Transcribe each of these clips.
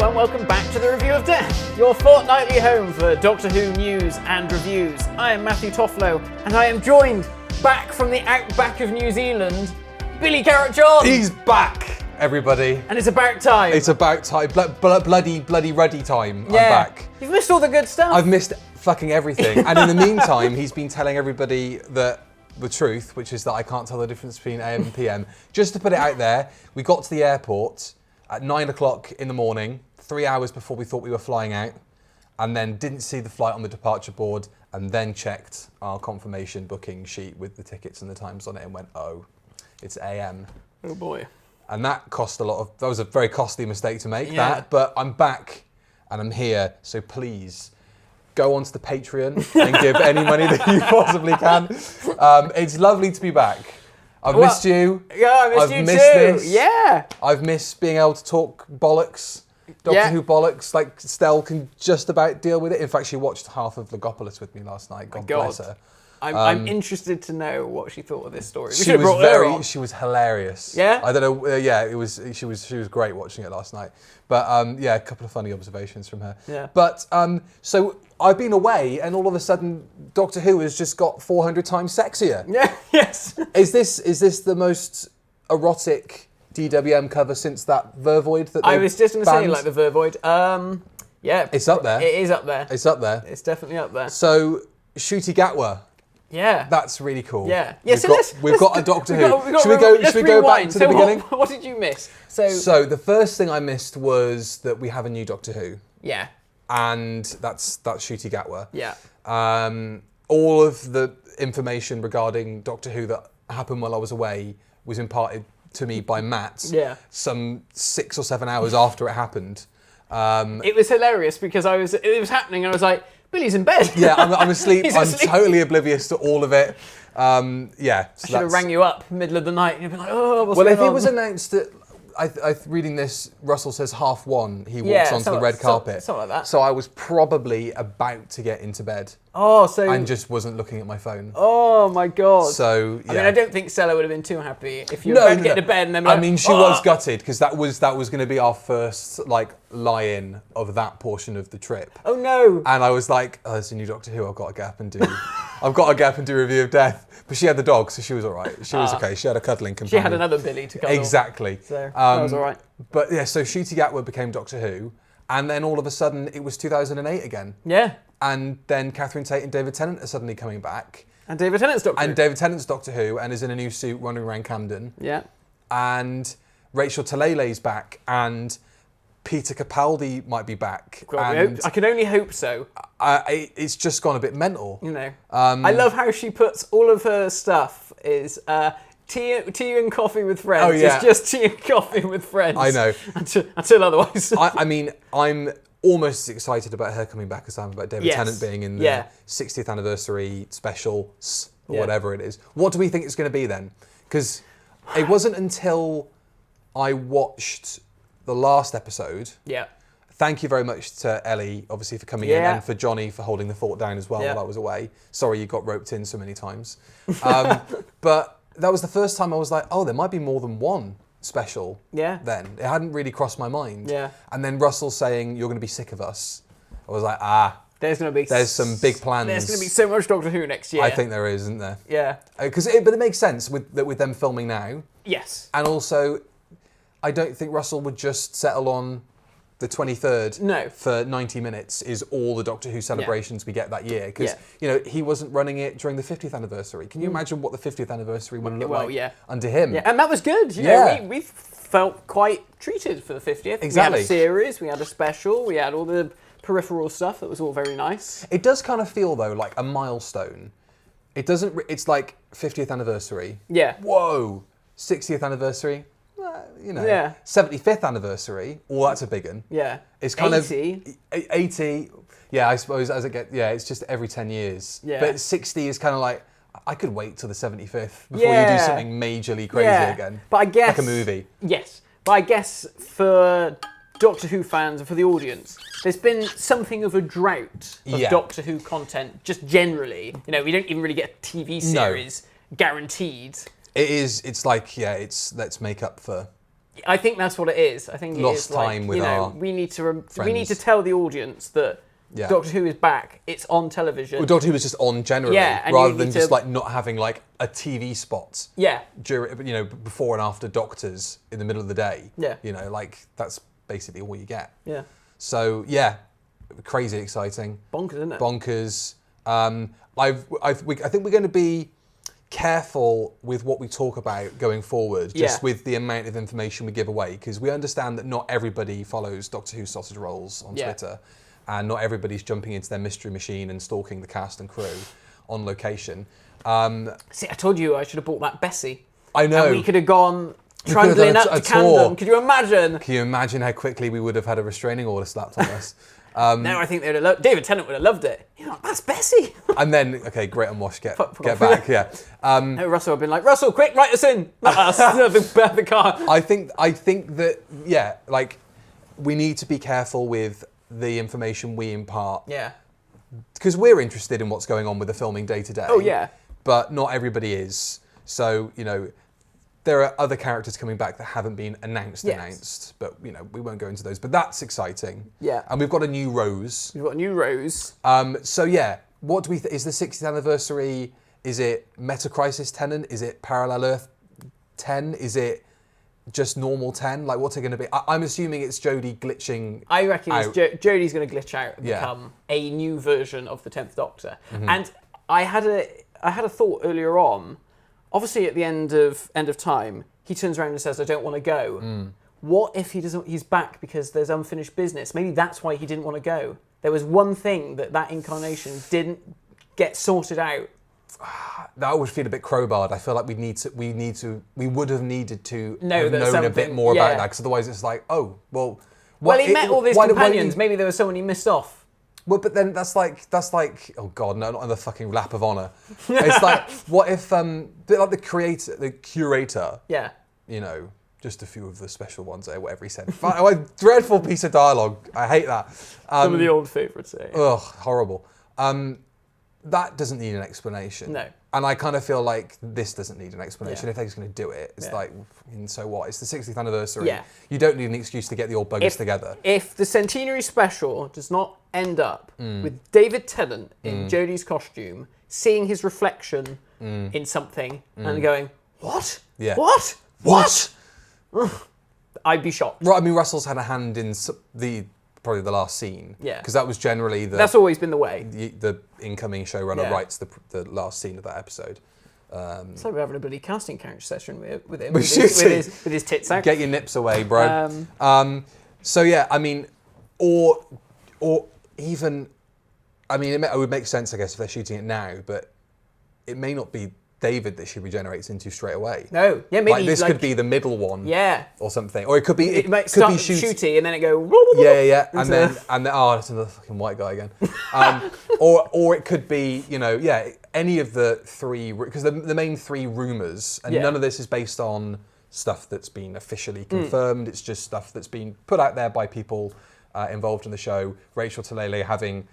and welcome back to the Review of Death, your fortnightly home for Doctor Who news and reviews. I am Matthew Toffolo, and I am joined back from the outback of New Zealand, Billy Garrett-John. He's back, everybody. And it's about time. It's about time. Bloody ruddy time. Yeah. I'm back. You've missed all the good stuff. I've missed fucking everything. And in the meantime, he's been telling everybody that the truth, which is that I can't tell the difference between AM and PM. Just to put it out there, we got to the airport at 9 o'clock in the morning, 3 hours before we thought we were flying out, and then didn't see the flight on the departure board, and then checked our confirmation booking sheet with the tickets and the times on it and went, oh, it's AM. Oh boy. And that was a very costly mistake to make, that, but I'm back and I'm here, so please go onto the Patreon and give any money that you possibly can. It's lovely to be back. I've missed you. Yeah, I've missed you too. This. Yeah. I've missed being able to talk bollocks. Doctor Who bollocks. Like, Stella can just about deal with it. In fact, she watched half of Logopolis with me last night. God bless her. I'm interested to know what she thought of this story. She was hilarious. Yeah? I don't know. She was great watching it last night. But a couple of funny observations from her. Yeah. But so I've been away, and all of a sudden, Doctor Who has just got 400 times sexier. Yeah. Yes. Is this the most erotic DWM cover since that Vervoid that I was just going to say, like the Vervoid. Yeah. It's up there. It is up there. It's up there. It's definitely up there. So, Shooty Gatwa. Yeah. That's really cool. Yeah. We've got a Doctor Who. Should we go back to the beginning? What did you miss? So the first thing I missed was that we have a new Doctor Who. Yeah. And that's Shooty Gatwa. Yeah. All of the information regarding Doctor Who that happened while I was away was imparted to me by Matt. Yeah. Some 6 or 7 hours after it happened. It was hilarious because it was happening and I was like, Billy's in bed. Yeah, I'm asleep. I'm totally oblivious to all of it. So I should have rang you up middle of the night and you'd be like, oh, what's going on? Well, if it was announced that, reading this, Russell says 1:30, he walks onto the red carpet. Something like that. So I was probably about to get into bed. And just wasn't looking at my phone. Oh my God. So, yeah. I mean, I don't think Stella would have been too happy if you were about to get to bed and then like, I mean, she was gutted because that was going to be our first lie-in of that portion of the trip. Oh no. And I was like, oh, there's a new Doctor Who, I've got to get up and do Review of Death. But she had the dog, so she was all right. She was okay. She had a cuddling companion. She had another Billy to cuddle. Exactly. So that was all right. But yeah, so Shooty Gatwa became Doctor Who, and then all of a sudden it was 2008 again. Yeah. And then Catherine Tate and David Tennant are suddenly coming back. And David Tennant's Doctor Who. And David Tennant's Doctor Who, and is in a new suit running around Camden. Yeah. And Rachel Talalay's back, and Peter Capaldi might be back. I can only hope so. It's just gone a bit mental. You know, I love how she puts all of her stuff is tea and coffee with friends. Oh, yeah. It's just tea and coffee with friends. I know. Until otherwise. I mean, I'm almost as excited about her coming back as I am about David Tennant being in the 60th anniversary special or whatever it is. What do we think it's going to be then? Because it wasn't until I watched the last episode. Yeah. Thank you very much to Ellie, obviously, for coming in, and for Johnny for holding the fort down as well while I was away. Sorry you got roped in so many times. But that was the first time I was like, oh, there might be more than one special then. It hadn't really crossed my mind. Yeah. And then Russell saying, you're going to be sick of us. I was like, there's some big plans. There's going to be so much Doctor Who next year. I think there is, isn't there? Yeah. But it makes sense with them filming now. Yes. And also, I don't think Russell would just settle on the 23rd for 90 minutes is all the Doctor Who celebrations we get that year. Because, he wasn't running it during the 50th anniversary. Can you imagine what the 50th anniversary would look like under him? Yeah, and that was good. You know, we felt quite treated for the 50th. Exactly. We had a series, we had a special, we had all the peripheral stuff that was all very nice. It does kind of feel, though, like a milestone. It doesn't... It's like 50th anniversary. Yeah. Whoa. 60th anniversary. 75th anniversary. Well, that's a big one. Yeah. It's kind 80. of 80. Yeah, I suppose as it gets. Yeah, it's just every 10 years. Yeah. But 60 is kind of like I could wait till the 75th before you do something majorly crazy again. But I guess like a movie. Yes, but I guess for Doctor Who fans and for the audience, there's been something of a drought of Doctor Who content just generally. You know, we don't even really get a TV series guaranteed. It is. It's like, it's let's make up for I think that's what it is. I think Lost it is time with our we need to friends. tell the audience that Doctor Who is back. It's on television. Well, Doctor Who was just on generally, and rather than just like not having like a TV spot. Yeah. During, before and after Doctors in the middle of the day. Yeah. Like that's basically all you get. Yeah. So yeah, crazy exciting. Bonkers, isn't it? Bonkers. I think we're going to be careful with what we talk about going forward, just with the amount of information we give away, because we understand that not everybody follows Doctor Who sausage rolls on Twitter. And not everybody's jumping into their mystery machine and stalking the cast and crew on location. See, I told you I should have bought that Bessie. I know. And we could have gone trundling up to Camden. Could you imagine? Can you imagine how quickly we would have had a restraining order slapped on us? No, I think they would have David Tennant would have loved it. That's Bessie. And then, okay, great and Wash, get back, yeah. No, Russell would have been like, Russell, quick, write us in. Not us, the car. I think that, like, we need to be careful with the information we impart. Yeah. Because we're interested in what's going on with the filming day to day. Oh, yeah. But not everybody is. So, there are other characters coming back that haven't been announced. But, we won't go into those. But that's exciting. Yeah. And we've got a new Rose. So, yeah. What do we think? Is the 60th anniversary, is it Meta Crisis 10? Is it Parallel Earth 10? Is it just normal 10? Like, what's it going to be? I'm assuming it's Jodie glitching. I reckon Jodie's going to glitch out and become a new version of the 10th Doctor. Mm-hmm. And I had a thought earlier on. Obviously, at the end of time, he turns around and says, "I don't want to go." Mm. What if he's back because there's unfinished business? Maybe that's why he didn't want to go. There was one thing that incarnation didn't get sorted out. That would feel a bit crowbarred. I feel like we would have needed to know a bit more about that, because otherwise it's like, oh, well. He met all these companions. Maybe there was someone he missed off. Well, but then that's like, oh God, no, not on the fucking lap of honor. It's like, what if, like the curator. Yeah. Just a few of the special ones there, whatever he said. A dreadful piece of dialogue. I hate that. Some of the old favourites. Ugh, horrible. That doesn't need an explanation. No. And I kind of feel like this doesn't need an explanation. If they're just going to do it, it's like, so what? It's the 60th anniversary. Yeah. You don't need an excuse to get the old buggers together. If the Centenary special does not end up with David Tennant in Jodie's costume, seeing his reflection in something and going, what? Yeah. What? I'd be shocked. Right, I mean, Russell's had a hand in probably the last scene. Yeah. Because that was generally that's always been the way. The incoming showrunner writes the last scene of that episode. It's like we're having a bloody casting couch session with him, with his tits out. Get your nips away, bro. So yeah, I mean, or even, I mean, it would make sense, I guess, if they're shooting it now, but it may not be David that she regenerates into straight away. No, yeah, maybe like this could be the middle one, or something, or it could be it might start shooty and then it go and then oh, that's another fucking white guy again, or it could be any of the three, because the main three rumors, and none of this is based on stuff that's been officially confirmed. It's just stuff that's been put out there by people involved in the show. Rachel Talalay having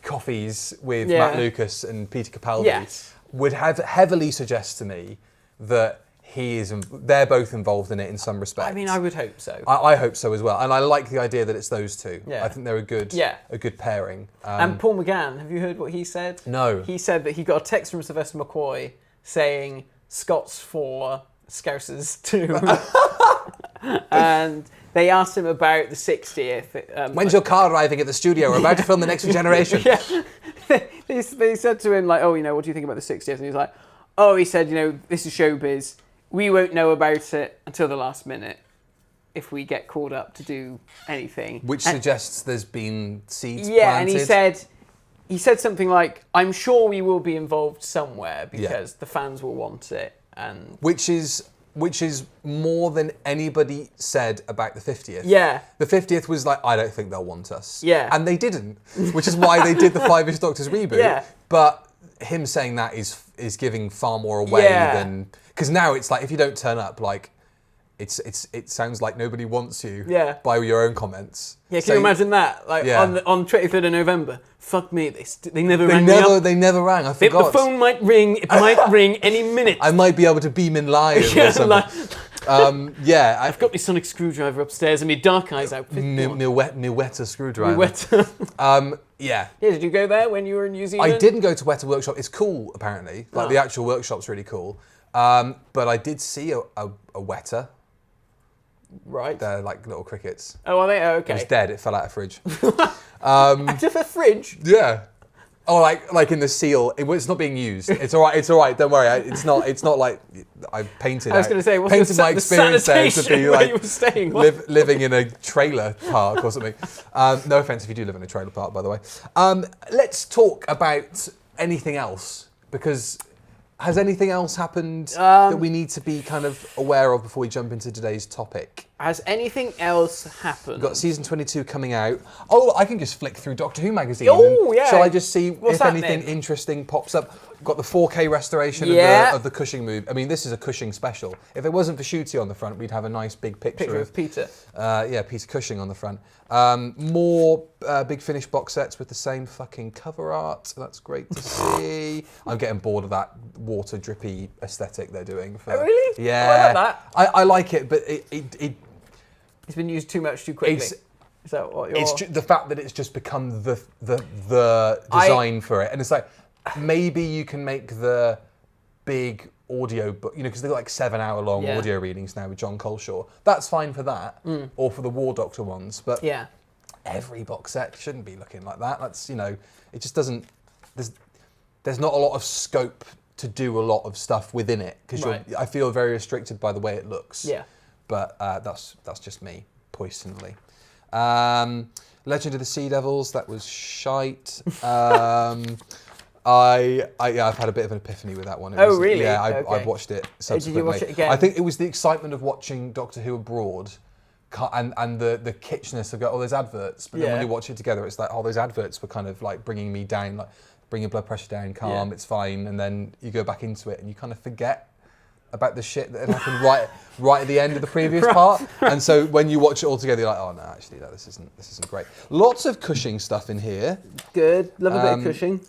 coffees with Matt Lucas and Peter Capaldi would have heavily suggest to me that they're both involved in it in some respect. I mean, I would hope so. I hope so as well, and I like the idea that it's those two. Yeah. I think they're a good pairing. And Paul McGann, have you heard what he said? No. He said that he got a text from Sylvester McCoy saying Scots for Scousers too, and they asked him about the 60th. When's your car arriving at the studio? We're about to film the next Regeneration. They said to him, like, oh, what do you think about the 60th? And he was like, oh, he said, this is showbiz. We won't know about it until the last minute if we get called up to do anything. Which suggests there's been seeds planted. Yeah, and he said something like, I'm sure we will be involved somewhere because the fans will want it. And Which is more than anybody said about the 50th. Yeah. The 50th was like, I don't think they'll want us. Yeah. And they didn't, which is why they did the Five-ish Doctors reboot. Yeah. But him saying that is giving far more away than... Because now it's like, if you don't turn up, like, it sounds like nobody wants you by your own comments. Yeah, can you imagine that? Like, on 23rd of November, fuck me, they never rang me up. They never rang, I forgot. The phone might ring, it might ring any minute. I might be able to beam in live or something. Yeah, I've got my sonic screwdriver upstairs and my dark eyes outfit. Weta screwdriver. Weta. Yeah. Yeah, did you go there when you were in New Zealand? I didn't go to Weta Workshop. It's cool, apparently. Like, the actual workshop's really cool. But I did see a Weta. Right. They're like little crickets. Oh, are they? Oh, okay. It was dead. It fell out of fridge. Out of a fridge? Yeah. Oh, like in the seal. It's not being used. It's all right. It's all right. Don't worry. It's not like I painted. I was going to say, what's painted the my experience there to be like you were staying? Living in a trailer park or something. No offense if you do live in a trailer park, by the way. Let's talk about anything else, because has anything else happened that we need to be kind of aware of before we jump into today's topic? Has anything else happened? We've got season 22 coming out. Oh, I can just flick through Doctor Who magazine. Oh, yeah. Shall I just see if happening? anything interesting pops up? We've got the 4K restoration of the Cushing movie. I mean, this is a Cushing special. If it wasn't for Shooty on the front, we'd have a nice big picture of Peter. Peter Cushing on the front. More Big Finish box sets with the same fucking cover art. That's great to see. I'm getting bored of that water drippy aesthetic they're doing. Oh, really? Yeah. Oh, I like that. I like it, but it's been used too much too quickly. Is that what you're... It's the fact that it's just become the design for it, and it's like maybe you can make the big audio book, because they're like 7-hour-long audio readings now with John Coleshaw. That's fine for that, or for the War Doctor ones. But every box set shouldn't be looking like that. That's it just doesn't. There's not a lot of scope to do a lot of stuff within it, because I feel very restricted by the way it looks. Yeah. But that's just me, poisonally. Legend of the Sea Devils, that was shite. I've had a bit of an epiphany with that one. Really? Yeah, I've watched it subsequently. Did you watch it again? I think it was the excitement of watching Doctor Who abroad, and the kitschness of there's adverts. But then when you watch it together, it's like, those adverts were kind of like bringing me down, like bringing blood pressure down, calm, it's fine. And then you go back into it and you kind of forget about the shit that had happened right at the end of the previous part. And so when you watch it all together, you're like, oh no, actually, no, this isn't great. Lots of Cushing stuff in here. Good, love a bit of Cushing.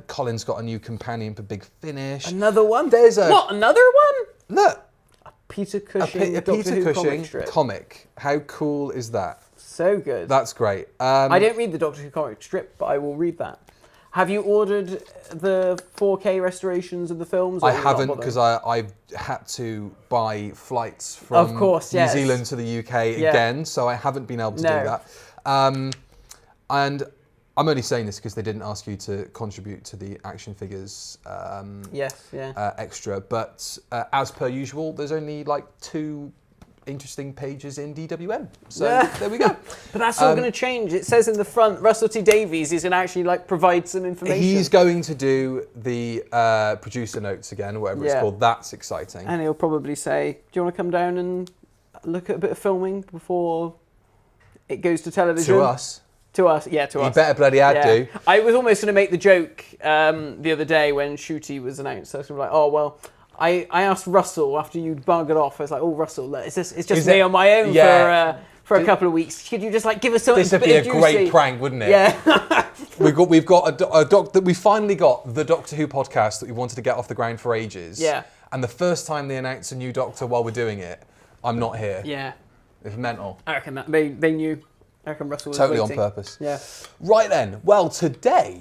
Colin's got a new companion for Big Finish. Another one? Another one? Look. Peter Cushing, a Peter Cushing comic. How cool is that? So good. That's great. I don't read the Doctor Who comic strip, but I will read that. Have you ordered the 4K restorations of the films? I haven't, because I had to buy flights from New Zealand to the UK again, so I haven't been able to do that. And I'm only saying this because they didn't ask you to contribute to the action figures extra, but as per usual, there's only like 2 interesting pages in DWM. So there we go. But that's all going to change. It says in the front, Russell T Davies is going to actually provide some information. He's going to do the producer notes again, or whatever it's called. That's exciting. And he'll probably say, do you want to come down and look at a bit of filming before it goes to television? To us. To us, to us. You better bloody do. I was almost going to make the joke the other day when Shooty was announced. I was going to be like, oh, well, I asked Russell after you'd buggered off. I was like, "Oh, Russell, it's just me on my own for a couple of weeks. Could you just give us something?" This would be a great prank, wouldn't it? Yeah. we've got we finally got the Doctor Who podcast that we wanted to get off the ground for ages. Yeah. And the first time they announce a new Doctor while we're doing it, I'm not here. Yeah. It's mental. I reckon that they knew. I reckon Russell was totally waiting. On purpose. Yeah. Right then. Well, today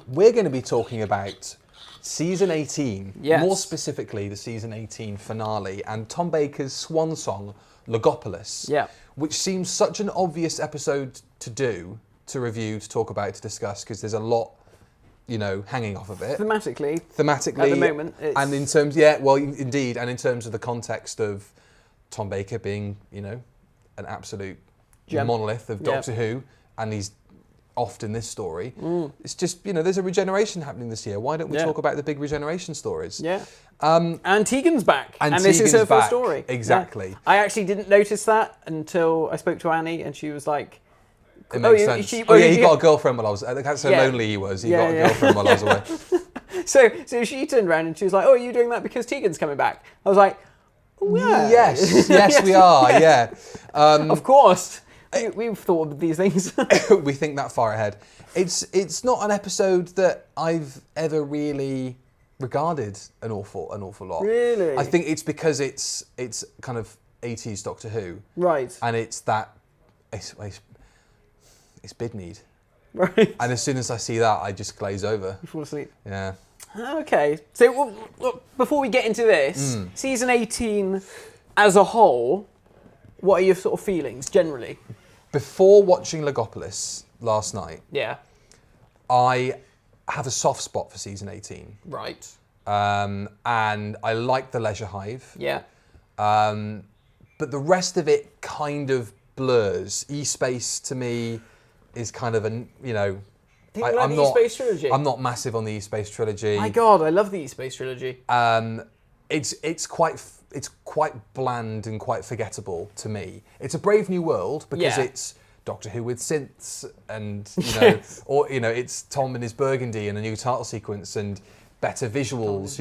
we're going to be talking about Season 18, more specifically the Season 18 finale, and Tom Baker's swan song, Logopolis, which seems such an obvious episode to review, to talk about, to discuss, because there's a lot, hanging off of it. Thematically, at the moment, and in terms, indeed, and in terms of the context of Tom Baker being, an absolute monolith of Doctor Who, and he's oft in this story. It's just, there's a regeneration happening this year. Why don't we talk about the big regeneration stories? Yeah. And Tegan's back. And this is her first story. Exactly. Yeah. I actually didn't notice that until I spoke to Annie, and she was like, it makes sense. He got a girlfilm while I was... That's how lonely he was. He got a girlfriend while I was away. So she turned around and she was like, "Oh, are you doing that because Tegan's coming back?" I was like, "Oh, yeah. Yes, we are, yeah. Of course. We've thought of these things. We think that far ahead. It's not an episode that I've ever really regarded an awful lot. Really? I think it's because it's kind of 80s Doctor Who. Right. And it's Bidmead. Right. And as soon as I see that, I just glaze over. You fall asleep. Yeah. Okay. So before we get into this, season 18 as a whole, what are your sort of feelings generally? Before watching Logopolis last night, Yeah. I have a soft spot for season 18. Right. And I like the Leisure Hive. Yeah. But the rest of it kind of blurs. E-Space to me is kind of I'm like the E-Space trilogy? I'm not massive on the E-Space trilogy. My God, I love the E-Space trilogy. It's quite bland and quite forgettable to me. It's a Brave New World because it's Doctor Who with synths and it's Tom and his Burgundy and a new title sequence and better visuals.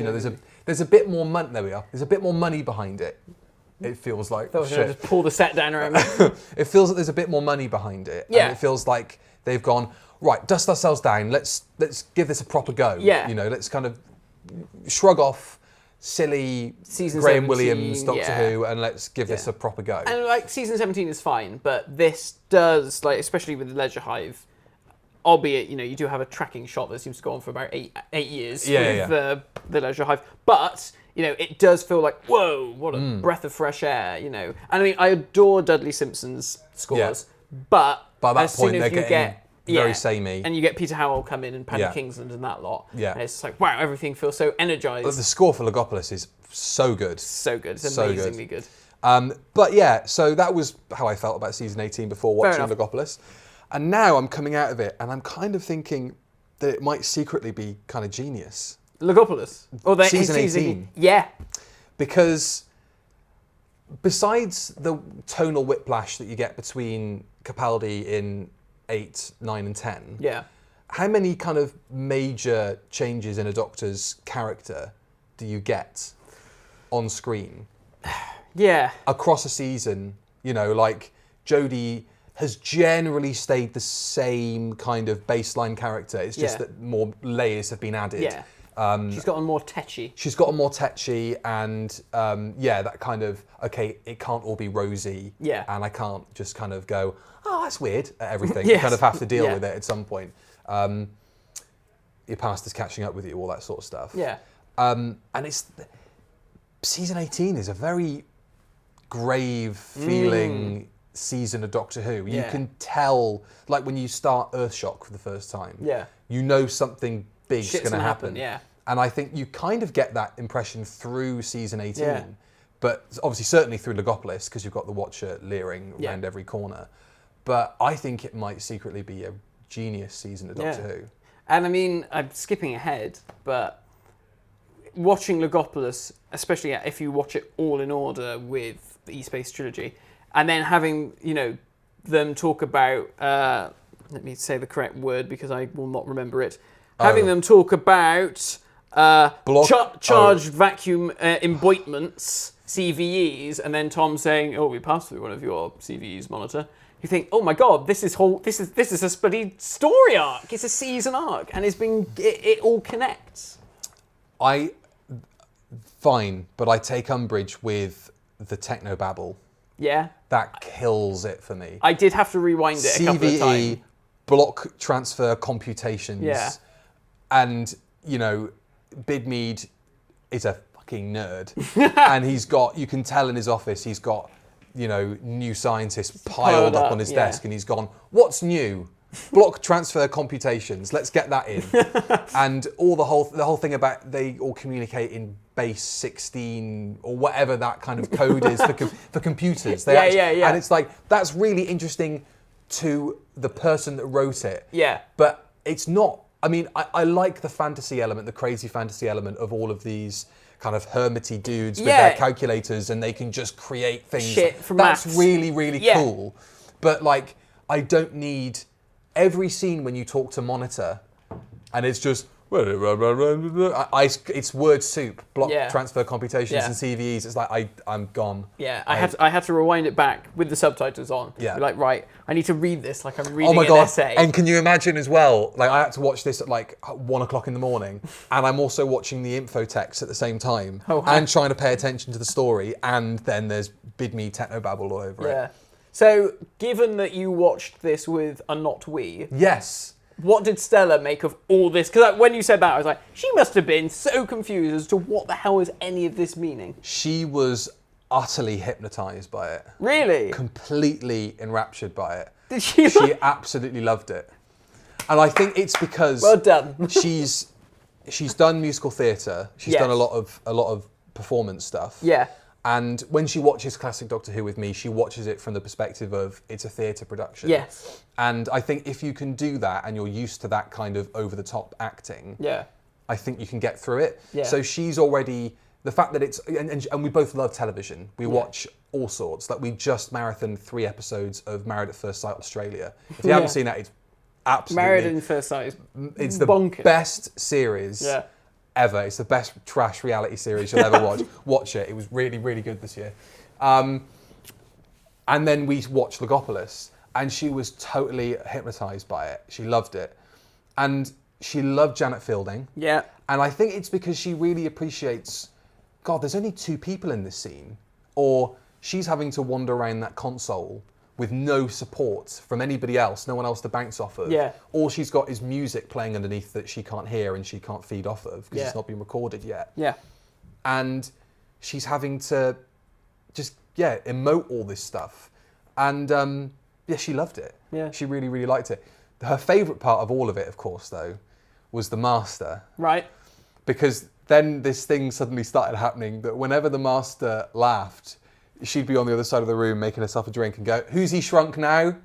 There's a bit more money. There we are. There's a bit more money behind it. It feels like just pull the set down around me. It feels like there's a bit more money behind it. Yeah. And it feels like they've gone, right, dust ourselves down. Let's give this a proper go. Yeah. Let's kind of shrug off silly Season Graham 17, Williams Doctor Who and let's give this a proper go. And like season 17 is fine, but this does, like, especially with the Leisure Hive, albeit, you do have a tracking shot that seems to go on for about eight years with the Leisure Hive. But, it does feel like, whoa, what a breath of fresh air, And I mean, I adore Dudley Simpson's scores, but by that as point, soon as they're you getting very samey. And you get Peter Howell come in and Paddy Kingsland and that lot. Yeah. And it's like, wow, everything feels so energized. But the score for Logopolis is so good. So good. It's amazingly good. But yeah, so that was how I felt about season 18 before watching Logopolis. And now I'm coming out of it and I'm kind of thinking that it might secretly be kind of genius. Logopolis? Or the season 18. Yeah. Because besides the tonal whiplash that you get between Capaldi in 8, 9 and 10, how many kind of major changes in a Doctor's character do you get on screen? Yeah. Across a season, like Jodie has generally stayed the same kind of baseline character. It's just that more layers have been added. Yeah. She's gotten more tetchy. And that kind of, okay, it can't all be rosy. Yeah. And I can't just kind of go, oh, that's weird at everything. Yes. You kind of have to deal with it at some point. Your past is catching up with you, all that sort of stuff. Yeah. And season 18 is a very grave feeling season of Doctor Who. You can tell, like when you start Earthshock for the first time, something big's going to happen. Yeah. And I think you kind of get that impression through season 18, but obviously certainly through Logopolis because you've got the Watcher leering around every corner. But I think it might secretly be a genius season of Doctor Who. And I mean, I'm skipping ahead, but watching Logopolis, especially if you watch it all in order with the E-Space trilogy, and then having, them talk about, let me say the correct word because I will not remember it, having them talk about Bloc. charged vacuum eboitements, CVEs, and then Tom saying, "Oh, we passed through one of your CVEs, monitor." You think, "Oh my God, this is a bloody story arc. It's a season arc, and it all connects." Fine, but I take umbrage with the technobabble. Yeah. That kills it for me. I did have to rewind it a couple of times. CVE, block transfer computations. Yeah. And, Bidmead is a fucking nerd. And you can tell in his office, he's got, new scientists piled up on his desk and he's gone, what's new? Block transfer computations. Let's get that in. And the whole thing about they all communicate in base 16 or whatever that kind of code is for computers. And it's like that's really interesting to the person that wrote it. Yeah. But it's not. I mean, I like the fantasy element, the crazy fantasy element of all of these kind of hermity dudes with their calculators and they can just create things. Shit from That's maths. really, really cool. But I don't need every scene when you talk to Monitor and it's just, it's word soup, block Yeah. transfer computations Yeah. and CVEs. It's like I'm gone. Yeah, I had to rewind it back with the subtitles on. Yeah. Be like, right, I need to read this like I'm reading Oh my an god! essay. And can you imagine as well? Like I had to watch this at like 1 o'clock in the morning, and I'm also watching the info text at the same time, Oh, wow. and trying to pay attention to the story. And then there's bid me technobabble all over Yeah. it. So, given that you watched this with a not we, Yes. what did Stella make of all this? Because when you said that, I was like, she must have been so confused as to what the hell is any of this meaning. She was utterly hypnotized by it. Really? Completely enraptured by it. Did she? She absolutely loved it. And I think it's because Well done. she's done musical theatre. She's Yes. done a lot of performance stuff. Yeah. And when she watches classic Doctor Who with me, she watches it from the perspective of it's a theatre production. Yes. And I think if you can do that and you're used to that kind of over-the-top acting, Yeah. I think you can get through it. Yeah. So she's already, the fact that it's, and we both love television. We watch all sorts. Like we just marathoned 3 episodes of Married at First Sight Australia. If you haven't seen that, it's absolutely... Married in First Sight is It's the bonkers. best series ever. It's the best trash reality series you'll ever watch. Watch it. It was really, really good this year. And then we watched Logopolis, and she was totally hypnotised by it. She loved it. And she loved Janet Fielding. Yeah. And I think it's because she really appreciates, God, there's only 2 people in this scene. Or she's having to wander around that console with no support from anybody else, no one else to bounce off of. Yeah. All she's got is music playing underneath that she can't hear and she can't feed off of because it's not been recorded yet. Yeah. And she's having to just, emote all this stuff. And she loved it. Yeah. She really, really liked it. Her favourite part of all of it, of course, though, was the Master. Right. Because then this thing suddenly started happening that whenever the Master laughed, she'd be on the other side of the room making herself a drink and go, "Who's he shrunk now?"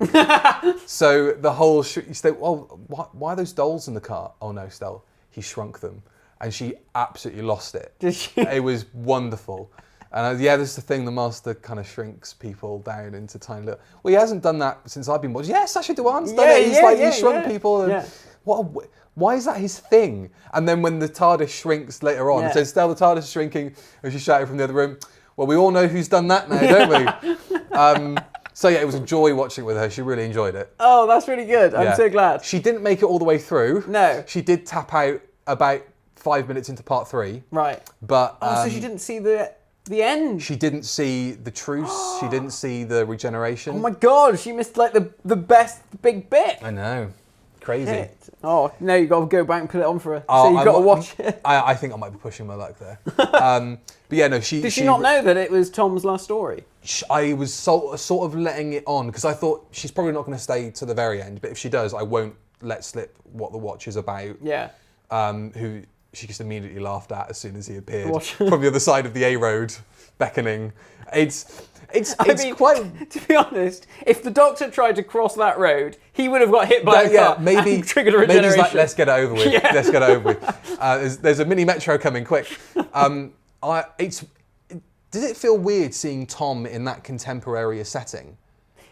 So the whole, you say, "Well, why are those dolls in the car?" "Oh no, Stella, he shrunk them." And she absolutely lost it. Did she? It was wonderful. And this is the thing, the Master kind of shrinks people down into tiny little... Well, he hasn't done that since I've been watching. Yes, Sacha Dhawan's done it. He's shrunk people. And why is that his thing? And then when the TARDIS shrinks later on, it says, "Stella, the TARDIS is shrinking," and she's shouting from the other room, "Well, we all know who's done that now, don't we?" So it was a joy watching it with her. She really enjoyed it. Oh, that's really good. I'm so glad. She didn't make it all the way through. No. She did tap out about 5 minutes into part 3. Right. But so she didn't see the end. she didn't see the truce. She didn't see the regeneration. Oh my god, she missed like the best big bit. I know. Crazy. Shit. Oh, no, you got to go back and put it on for her. So you've got to watch it. I think I might be pushing my luck there. But Did she not know that it was Tom's last story? I was sort of letting it on because I thought she's probably not going to stay to the very end. But if she does, I won't let slip what the watch is about. Yeah. Who she just immediately laughed at as soon as he appeared from the other side of the A road, beckoning. It's quite. To be honest, if the Doctor tried to cross that road, he would have got hit by a car. Maybe and triggered a regeneration. Maybe he's like, let's get it over with. Let's get it over with. There's a mini metro coming, quick. Does it feel weird seeing Tom in that contemporary setting?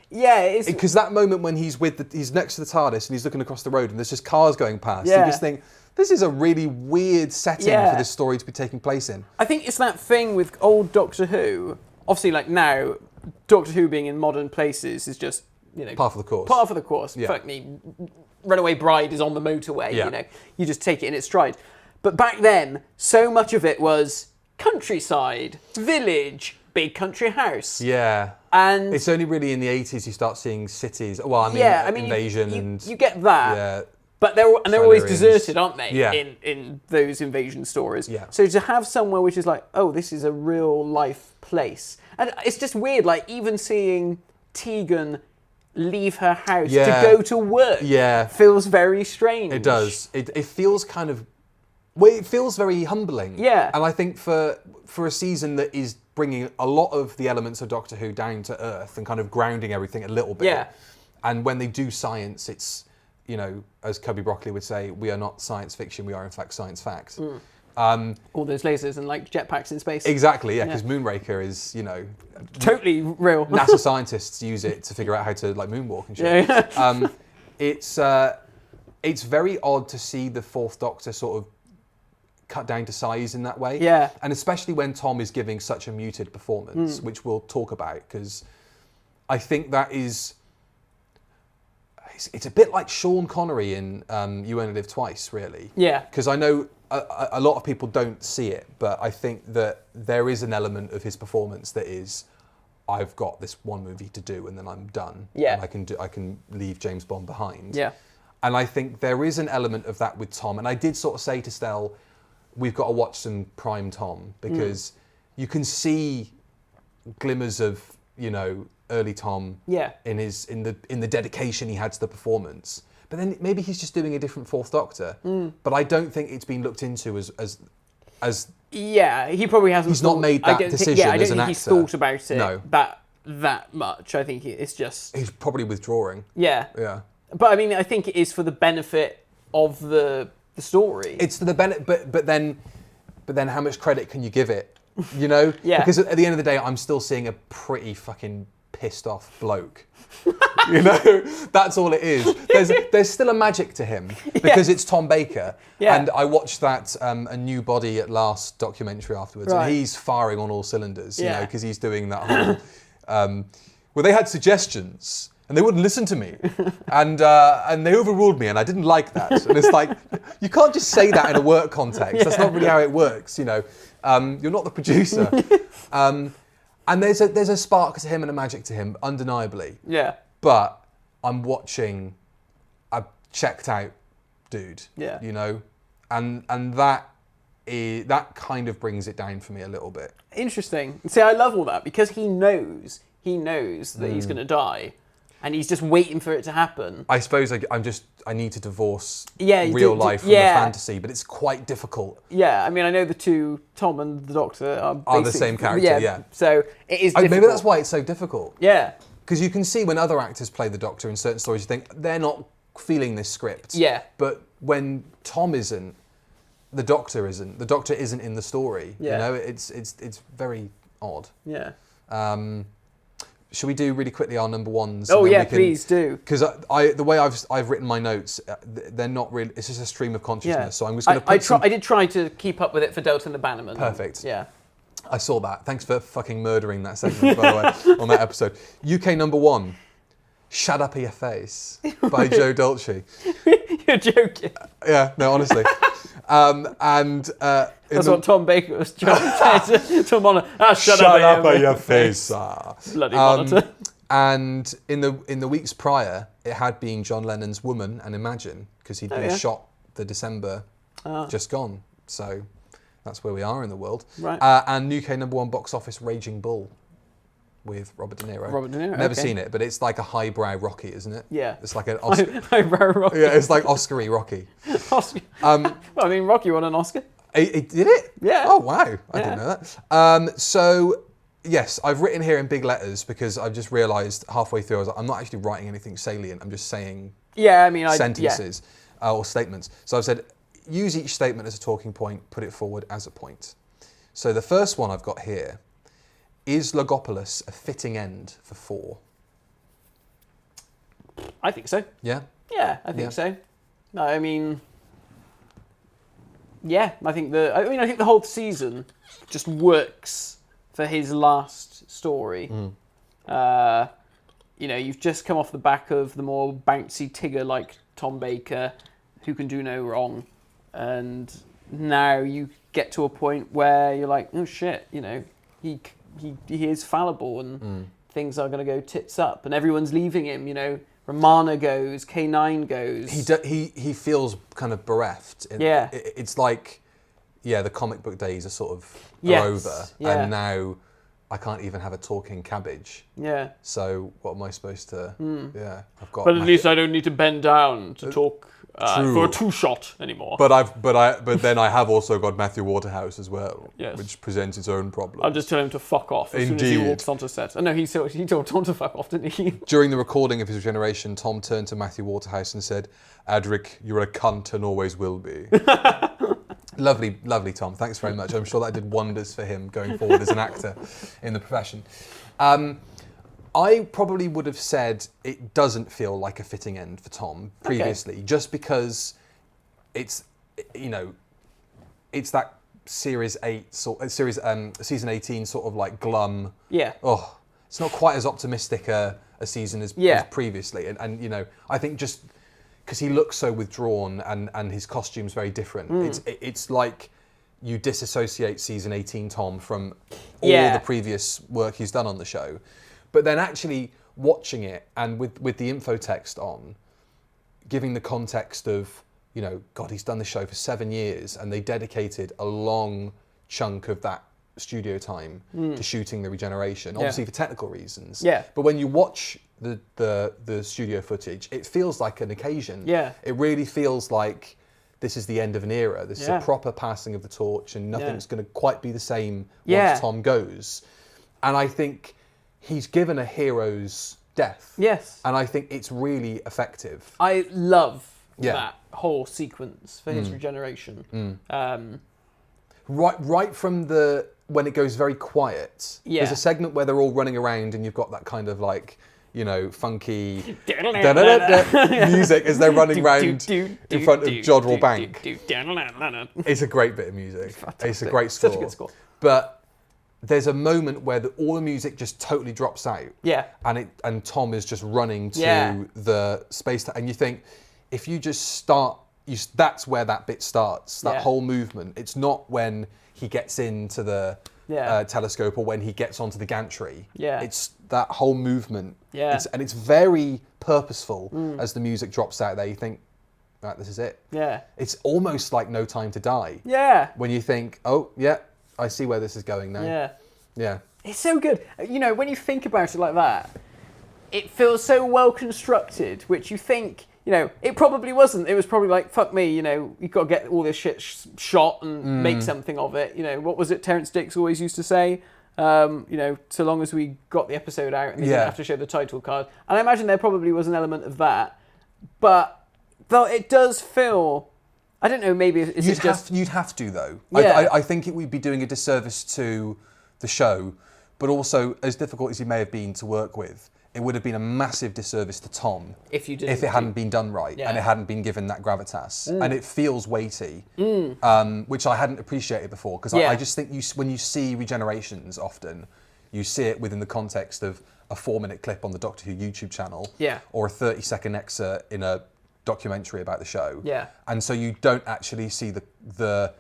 Yeah, it's because that moment when he's next to the TARDIS and he's looking across the road and there's just cars going past. Yeah. You just think, this is a really weird setting for this story to be taking place in. I think it's that thing with old Doctor Who. Obviously, like now, Doctor Who being in modern places is just, par for the course. Par for the course. Yeah. Fuck me. Runaway Bride is on the motorway, Yeah. You just take it in its stride. But back then, so much of it was countryside, village, big country house. Yeah. And it's only really in the 80s you start seeing cities. Well, invasion you get that. Yeah. But they're always Silurians. deserted, aren't they? Yeah. In those invasion stories. Yeah. So to have somewhere which is like, oh, this is a real life place, and it's just weird. Like even seeing Tegan leave her house to go to work. Feels very strange. It does. It feels kind of. Well, it feels very humbling. Yeah. And I think for a season that is bringing a lot of the elements of Doctor Who down to earth and kind of grounding everything a little bit. Yeah. And when they do science, it's, as Cubby Broccoli would say, we are not science fiction, we are in fact science fact. All those lasers and like jetpacks in space. Exactly, yeah, because Moonraker is, totally real. NASA scientists use it to figure out how to like moonwalk and shit. Yeah. It's it's very odd to see the Fourth Doctor sort of cut down to size in that way. Yeah. And especially when Tom is giving such a muted performance, which we'll talk about, because I think that is... It's a bit like Sean Connery in You Only Live Twice, really. Yeah. Because I know a lot of people don't see it, but I think that there is an element of his performance that is, I've got this one movie to do and then I'm done. Yeah. And I can leave James Bond behind. Yeah. And I think there is an element of that with Tom. And I did sort of say to Stell, we've got to watch some prime Tom, because you can see glimmers of, early Tom in the dedication he had to the performance. But then maybe he's just doing a different Fourth Doctor. But I don't think it's been looked into as yeah, he probably hasn't. He's not made that decision I don't as an think actor. he's thought about it No. that much. I think it's just... He's probably withdrawing. Yeah. Yeah. But I mean, I think it is for the benefit of the story. It's for the benefit, but then how much credit can you give it? Yeah. Because at the end of the day, I'm still seeing a pretty fucking pissed off bloke. That's all it is. There's still a magic to him because it's Tom Baker. Yeah. And I watched that A New Body at Last documentary afterwards, and he's firing on all cylinders, because he's doing that whole. Well, they had suggestions and they wouldn't listen to me, and they overruled me, and I didn't like that. And it's like, you can't just say that in a work context. That's not really how it works. You're not the producer. And there's a spark to him and a magic to him, undeniably. Yeah. But I'm watching a checked out dude. Yeah. And that kind of brings it down for me a little bit. Interesting. See, I love all that because he knows that he's going to die, and he's just waiting for it to happen. I suppose I need to divorce real life from the fantasy, but it's quite difficult. Yeah, I mean, I know the two, Tom and the Doctor, are the same character. Yeah. So it is difficult. Maybe that's why it's so difficult. Yeah. Because you can see when other actors play the Doctor in certain stories, you think they're not feeling this script. Yeah. But when Tom isn't, the Doctor isn't. The Doctor isn't in the story. Yeah. It's very odd. Yeah. Should we do really quickly our number ones? Oh yeah, please do. Because the way I've written my notes, they're not really. It's just a stream of consciousness. Yeah. So I'm just going to I did try to keep up with it for Delta and the Bannerman. Perfect. Yeah. I saw that. Thanks for fucking murdering that segment, by the way, on that episode. UK number one, Shut Up Your Face by Joe Dolce. You're joking. Yeah, no, honestly. That's what Tom Baker was trying to say to Tom Monitor. Shut up your face. Bloody Monitor. And in the weeks prior, it had been John Lennon's Woman and Imagine, because he'd been shot the December just gone. So that's where we are in the world. Right. And UK number one box office, Raging Bull, with Robert De Niro. Robert De Niro. Never seen it, but it's like a highbrow Rocky, isn't it? Yeah. It's like an Oscar. Highbrow Rocky. Yeah, it's like Oscar-y Rocky. Oscar. Well, I mean, Rocky won an Oscar. It did it? Yeah. Oh wow, I didn't know that. So yes, I've written here in big letters because I've just realised halfway through I was like, I'm not actually writing anything salient. I'm just saying sentences or statements. So I've said use each statement as a talking point, put it forward as a point. So the first one I've got here. Is Logopolis a fitting end for 4? I think so. Yeah? Yeah, I think so. No, I mean, yeah, I think the whole season just works for his last story. You've just come off the back of the more bouncy Tigger like Tom Baker, who can do no wrong, and now you get to a point where you're like, oh shit, he is fallible and things are going to go tits up and everyone's leaving him, Romana goes, K9 goes. He feels kind of bereft. It's like, the comic book days are sort of over and now I can't even have a talking cabbage. Yeah. So what am I supposed to, I've got. But at least I don't need to bend down to talk for a 2-shot anymore. But then I have also got Matthew Waterhouse as well, which presents its own problem. I'll just tell him to fuck off as soon as he walks onto set. Oh no, he told Tom to fuck off, didn't he? During the recording of his Regeneration, Tom turned to Matthew Waterhouse and said, "Adric, you're a cunt and always will be." Lovely, lovely, Tom. Thanks very much. I'm sure that did wonders for him going forward as an actor in the profession. I probably would have said it doesn't feel like a fitting end for Tom previously, just because it's, it's that season 18 sort of like glum. Yeah. Oh, it's not quite as optimistic a season as previously, and I think just because he looks so withdrawn and his costume's very different, it's like you disassociate season 18 Tom from all the previous work he's done on the show. But then actually watching it and with the info text on, giving the context of, God, he's done the show for 7 years and they dedicated a long chunk of that studio time to shooting the Regeneration, obviously for technical reasons. Yeah. But when you watch the studio footage, it feels like an occasion. Yeah. It really feels like this is the end of an era. This is a proper passing of the torch, and nothing's going to quite be the same once Tom goes. And I think he's given a hero's death. Yes. And I think it's really effective. I love that whole sequence for his regeneration. Right from when it goes very quiet. There's a segment where they're all running around and you've got that kind of like, funky music as they're running around in front of Jodrell Bank. It's a great bit of music. Fantastic. It's a great score. Such a good score. But there's a moment where all the music just totally drops out. Yeah. And Tom is just running to the space, and you think, if you just start, that's where that bit starts. That whole movement. It's not when he gets into the telescope or when he gets onto the gantry. Yeah. It's that whole movement. Yeah. And it's very purposeful as the music drops out there. You think, right, this is it. Yeah. It's almost like No Time to Die. Yeah. When you think, oh, yeah, I see where this is going now. Yeah. Yeah. It's so good. When you think about it like that, it feels so well constructed, which you think, it probably wasn't. It was probably like, fuck me, you've got to get all this shit shot and make something of it. What was it Terrence Dicks always used to say? So long as we got the episode out and they didn't have to show the title card. And I imagine there probably was an element of that. But though it does feel, I don't know, maybe you'd have to though. Yeah. I think it would be doing a disservice to the show, but also as difficult as it may have been to work with, it would have been a massive disservice to Tom if it hadn't been done right and it hadn't been given that gravitas. And it feels weighty, which I hadn't appreciated before, because I just think when you see Regenerations often, you see it within the context of a 4-minute clip on the Doctor Who YouTube channel, or a 30-second excerpt in a documentary about the show. And so you don't actually see the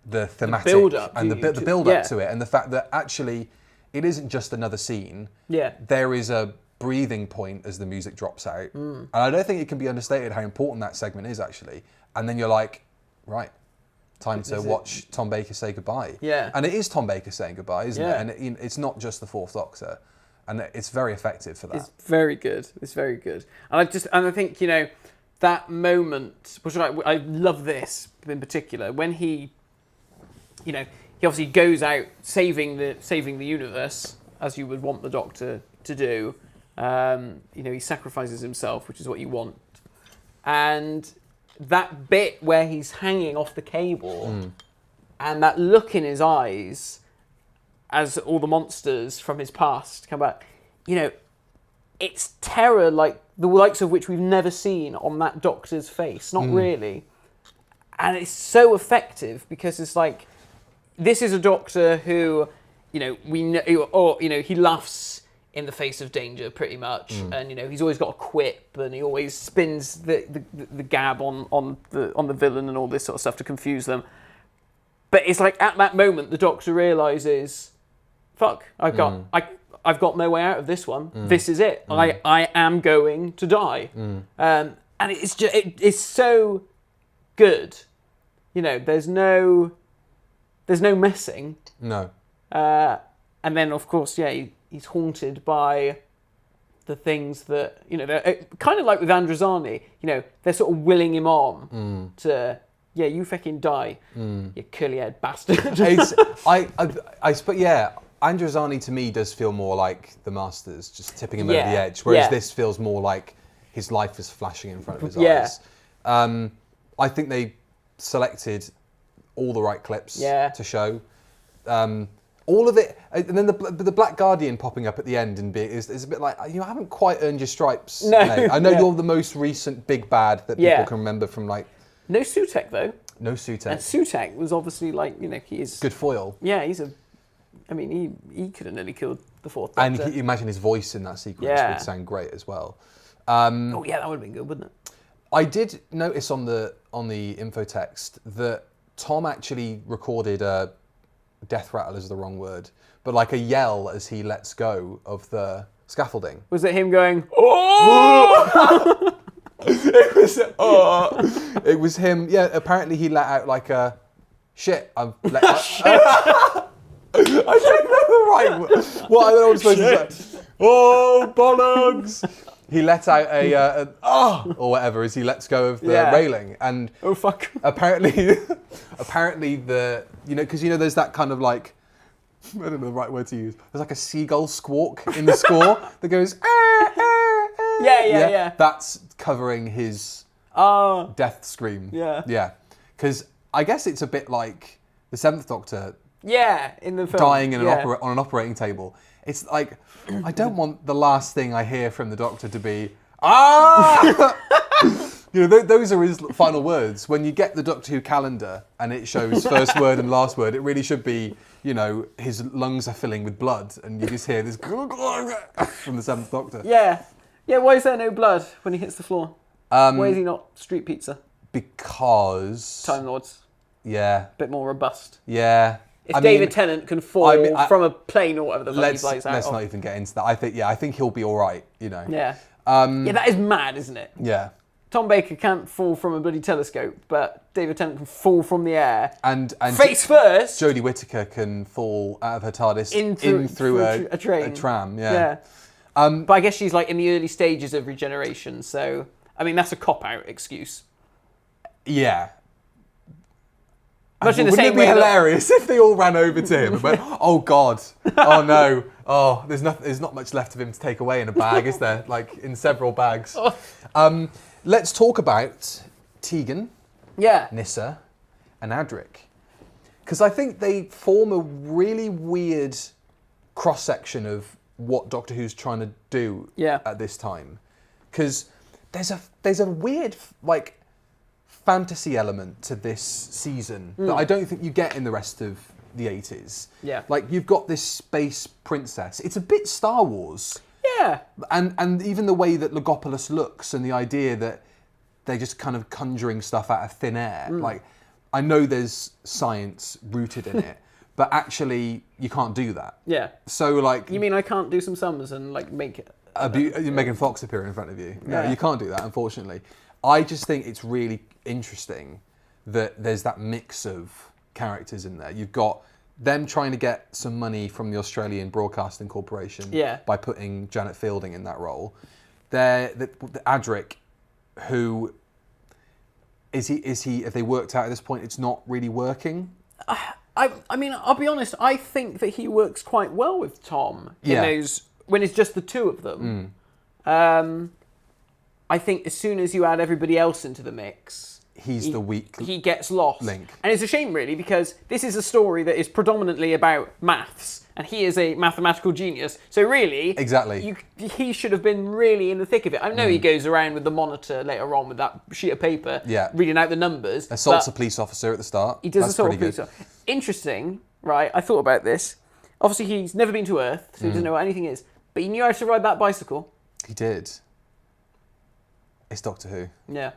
thematic build-up and the build-up to it, and the fact that actually it isn't just another scene. There is a breathing point as the music drops out. And I don't think it can be understated how important that segment is, actually. And then you're like, right, time to watch Tom Baker say goodbye. And it is Tom Baker saying goodbye, isn't it? And it's not just the Fourth Doctor. And it's very effective for that. It's very good. It's very good. And I think, that moment, which I love this in particular, when he obviously goes out saving the universe, as you would want the Doctor to do. He sacrifices himself, which is what you want. And that bit where he's hanging off the cable and that look in his eyes as all the monsters from his past come back, it's terror like the likes of which we've never seen on that Doctor's face. Not really. And it's so effective because it's like, this is a Doctor who, we know, or he laughs in the face of danger pretty much, and he's always got a quip, and he always spins the gab on the villain and all this sort of stuff to confuse them. But it's like at that moment the Doctor realizes, fuck, I've got no way out of this one. This is it. I am going to die. And it's just it's so good. There's no messing. No. And then, of course, he's haunted by the things that, they're kind of like with Androzani, they're sort of willing him on to, you fucking die, you curly-haired bastard. Androzani to me does feel more like the Masters, just tipping him over the edge, whereas this feels more like his life is flashing in front of his eyes. I think they selected all the right clips to show. all of it, and then the Black Guardian popping up at the end and is a bit like, you haven't quite earned your stripes, mate. I know you're the most recent big bad that people can remember from like... No Sutek, though. No Sutek. And Sutek was obviously like, he is... Good foil. Yeah, he could have nearly killed the Fourth Doctor. And you imagine his voice in that sequence would sound great as well. That would have been good, wouldn't it? I did notice on the info text that Tom actually recorded a death rattle is the wrong word, but like a yell as he lets go of the scaffolding. Was it him going, oh? It was him. Yeah, apparently he let out like a shit. I've let out. I don't know the right word. What I don't know what I'm supposed to say. Oh bollocks! He let out a or whatever as he lets go of the railing, and oh fuck! Apparently the because there's that kind of like, I don't know the right word to use. There's like a seagull squawk in the score that goes. Yeah. That's covering his death scream. Yeah. Because I guess it's a bit like the Seventh Doctor. Yeah, in the film. Dying in on an operating table. It's like, I don't want the last thing I hear from the Doctor to be, those are his final words. When you get the Doctor Who calendar and it shows first word and last word, it really should be, his lungs are filling with blood and you just hear this from the Seventh Doctor. Yeah. Yeah, why is there no blood when he hits the floor? Why is he not street pizza? Because... Time Lords. Yeah. A bit more robust. Yeah. If David Tennant can fall from a plane or whatever the fuck he flies out Let's not even get into that. I think he'll be all right, Yeah. Yeah, that is mad, isn't it? Yeah. Tom Baker can't fall from a bloody telescope, but David Tennant can fall from the air. And face first. Jodie Whittaker can fall out of her TARDIS in through a train. A tram, yeah. But I guess she's like in the early stages of regeneration, so that's a cop-out excuse. Yeah. Much in the Wouldn't same it be hilarious if they all ran over to him and went, oh God, oh no, oh, there's not much left of him to take away in a bag, is there? Like in several bags. Let's talk about Tegan, Nyssa, and Adric. Because I think they form a really weird cross-section of what Doctor Who's trying to do at this time. Because there's a weird, like, fantasy element to this season that I don't think you get in the rest of the 80s. Yeah. Like, you've got this space princess. It's a bit Star Wars. Yeah. And even the way that Logopolis looks and the idea that they're just kind of conjuring stuff out of thin air. Like, I know there's science rooted in it, but actually you can't do that. Yeah. So, like... You mean I can't do some sums and, like, make it... Megan Fox appear in front of you. No, Yeah. you can't do that, unfortunately. I just think it's really interesting that there's that mix of characters in there. You've got them trying to get some money from the Australian Broadcasting Corporation by putting Janet Fielding in that role. The Adric, who is he? Have they worked out at this point? It's not really working. I mean, I'll be honest. I think that he works quite well with Tom in those when it's just the two of them. I think as soon as you add everybody else into the mix, he's the weak he gets lost. Link. And it's a shame, really, because this is a story that is predominantly about maths, and he is a mathematical genius. So really, exactly, he should have been really in the thick of it. I know he goes around with the monitor later on with that sheet of paper, reading out the numbers. Assaults a police officer at the start. He does assault a police officer. Interesting, right? I thought about this. Obviously, he's never been to Earth, so he doesn't know what anything is. But he knew how to ride that bicycle. He did. It's Doctor Who. Yeah.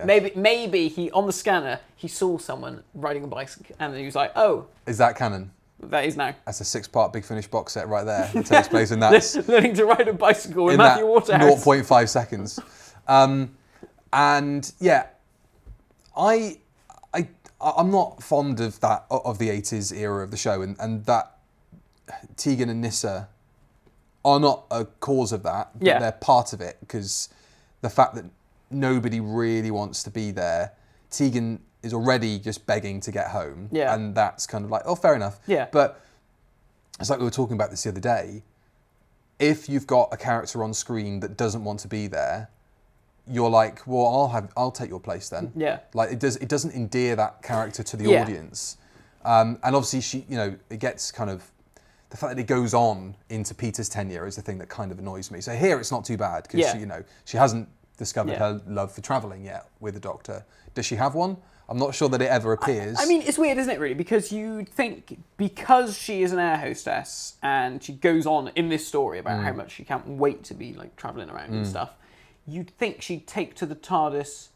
Maybe he on the scanner he saw someone riding a bicycle and he was like, oh. Is that canon? That is now. That's a 6-part Big Finish box set right there. It takes place in that. Learning to ride a bicycle with Matthew Waterhouse. 0.5 seconds. And yeah, I'm not fond of that of the 80s era of the show, and that Tegan and Nyssa are not a cause of that, but they're part of it, because the fact that nobody really wants to be there. Tegan is already just begging to get home, and that's kind of like, oh, fair enough. Yeah. But it's like we were talking about this the other day. If you've got a character on screen that doesn't want to be there, you're like, well, I'll take your place then. Yeah. Like it doesn't endear that character to the audience. And obviously it gets kind of the fact that it goes on into Peter's tenure is the thing that kind of annoys me. So here it's not too bad because she hasn't discovered her love for travelling yet with the Doctor. Does she have one? I'm not sure that it ever appears. I mean, it's weird, isn't it, really? Because you think, because she is an air hostess and she goes on in this story about how much she can't wait to be like travelling around and stuff, you'd think she'd take to the TARDIS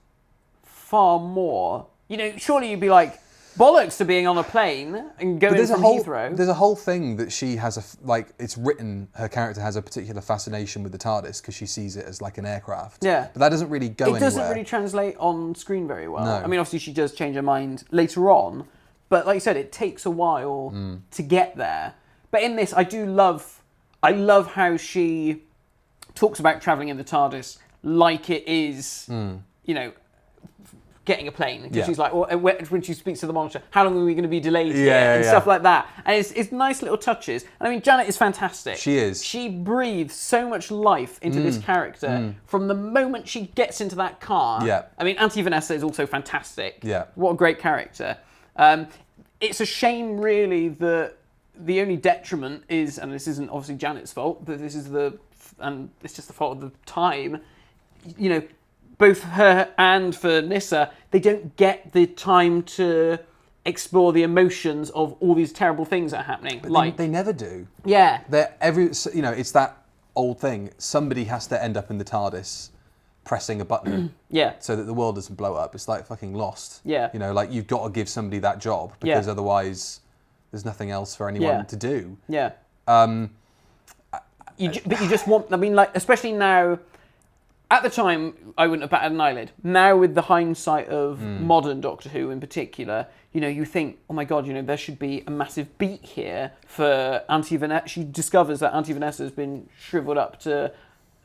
far more. You know, surely you'd be like, bollocks to being on a plane and going from Heathrow. There's a whole thing that she has it's written, her character has a particular fascination with the TARDIS because she sees it as like an aircraft. Yeah. But that doesn't really go anywhere. It doesn't really translate on screen very well. No. I mean, obviously she does change her mind later on, but like you said, it takes a while to get there. But in this, I love how she talks about travelling in the TARDIS like it is, you know, getting a plane. Because she's like, when she speaks to the monitor, how long are we going to be delayed here? And stuff like that. And it's nice little touches. And I mean, Janet is fantastic. She is. She breathes so much life into this character from the moment she gets into that car. Yeah. I mean, Auntie Vanessa is also fantastic. Yeah. What a great character. It's a shame, really, that the only detriment is, and this isn't obviously Janet's fault, but this is and it's just the fault of the time, you know, both her and for Nyssa, they don't get the time to explore the emotions of all these terrible things that are happening. But they never do. Yeah. It's that old thing. Somebody has to end up in the TARDIS pressing a button so that the world doesn't blow up. It's like fucking Lost. Yeah. You know, like you've got to give somebody that job because otherwise there's nothing else for anyone to do. Yeah. But you just want, I mean, like, especially now. At the time, I wouldn't have batted an eyelid. Now, with the hindsight of modern Doctor Who in particular, you know, you think, oh my God, you know, there should be a massive beat here for Auntie Vanessa. She discovers that Auntie Vanessa has been shriveled up to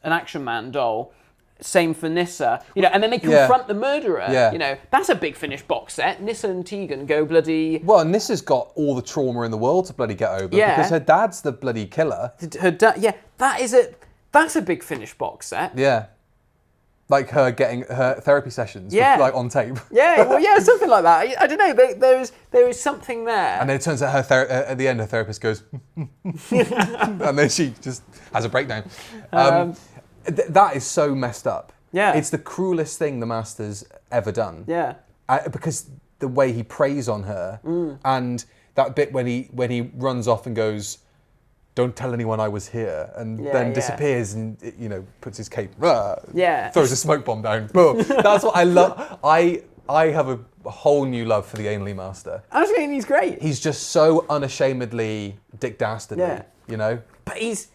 an Action Man doll. Same for Nyssa. You know, and then they confront the murderer. Yeah. You know, that's a big Finish box set. Nyssa and Tegan go bloody... Well, Nissa's got all the trauma in the world to bloody get over because her dad's the bloody killer. Her dad, that's a big Finish box set. Yeah. Like her getting her therapy sessions, like on tape. Yeah, something like that. I don't know. There is something there. And then it turns out at the end, her therapist goes, and then she just has a breakdown. That is so messed up. Yeah, it's the cruelest thing the Master's ever done. Yeah, because the way he preys on her, and that bit when he runs off and goes, "Don't tell anyone I was here," and then disappears and, you know, puts his cape, throws a smoke bomb down. Boom. That's what I love. I have a whole new love for the Ainley Master. I was thinking he's great. He's just so unashamedly Dick Dastardly, you know? But he's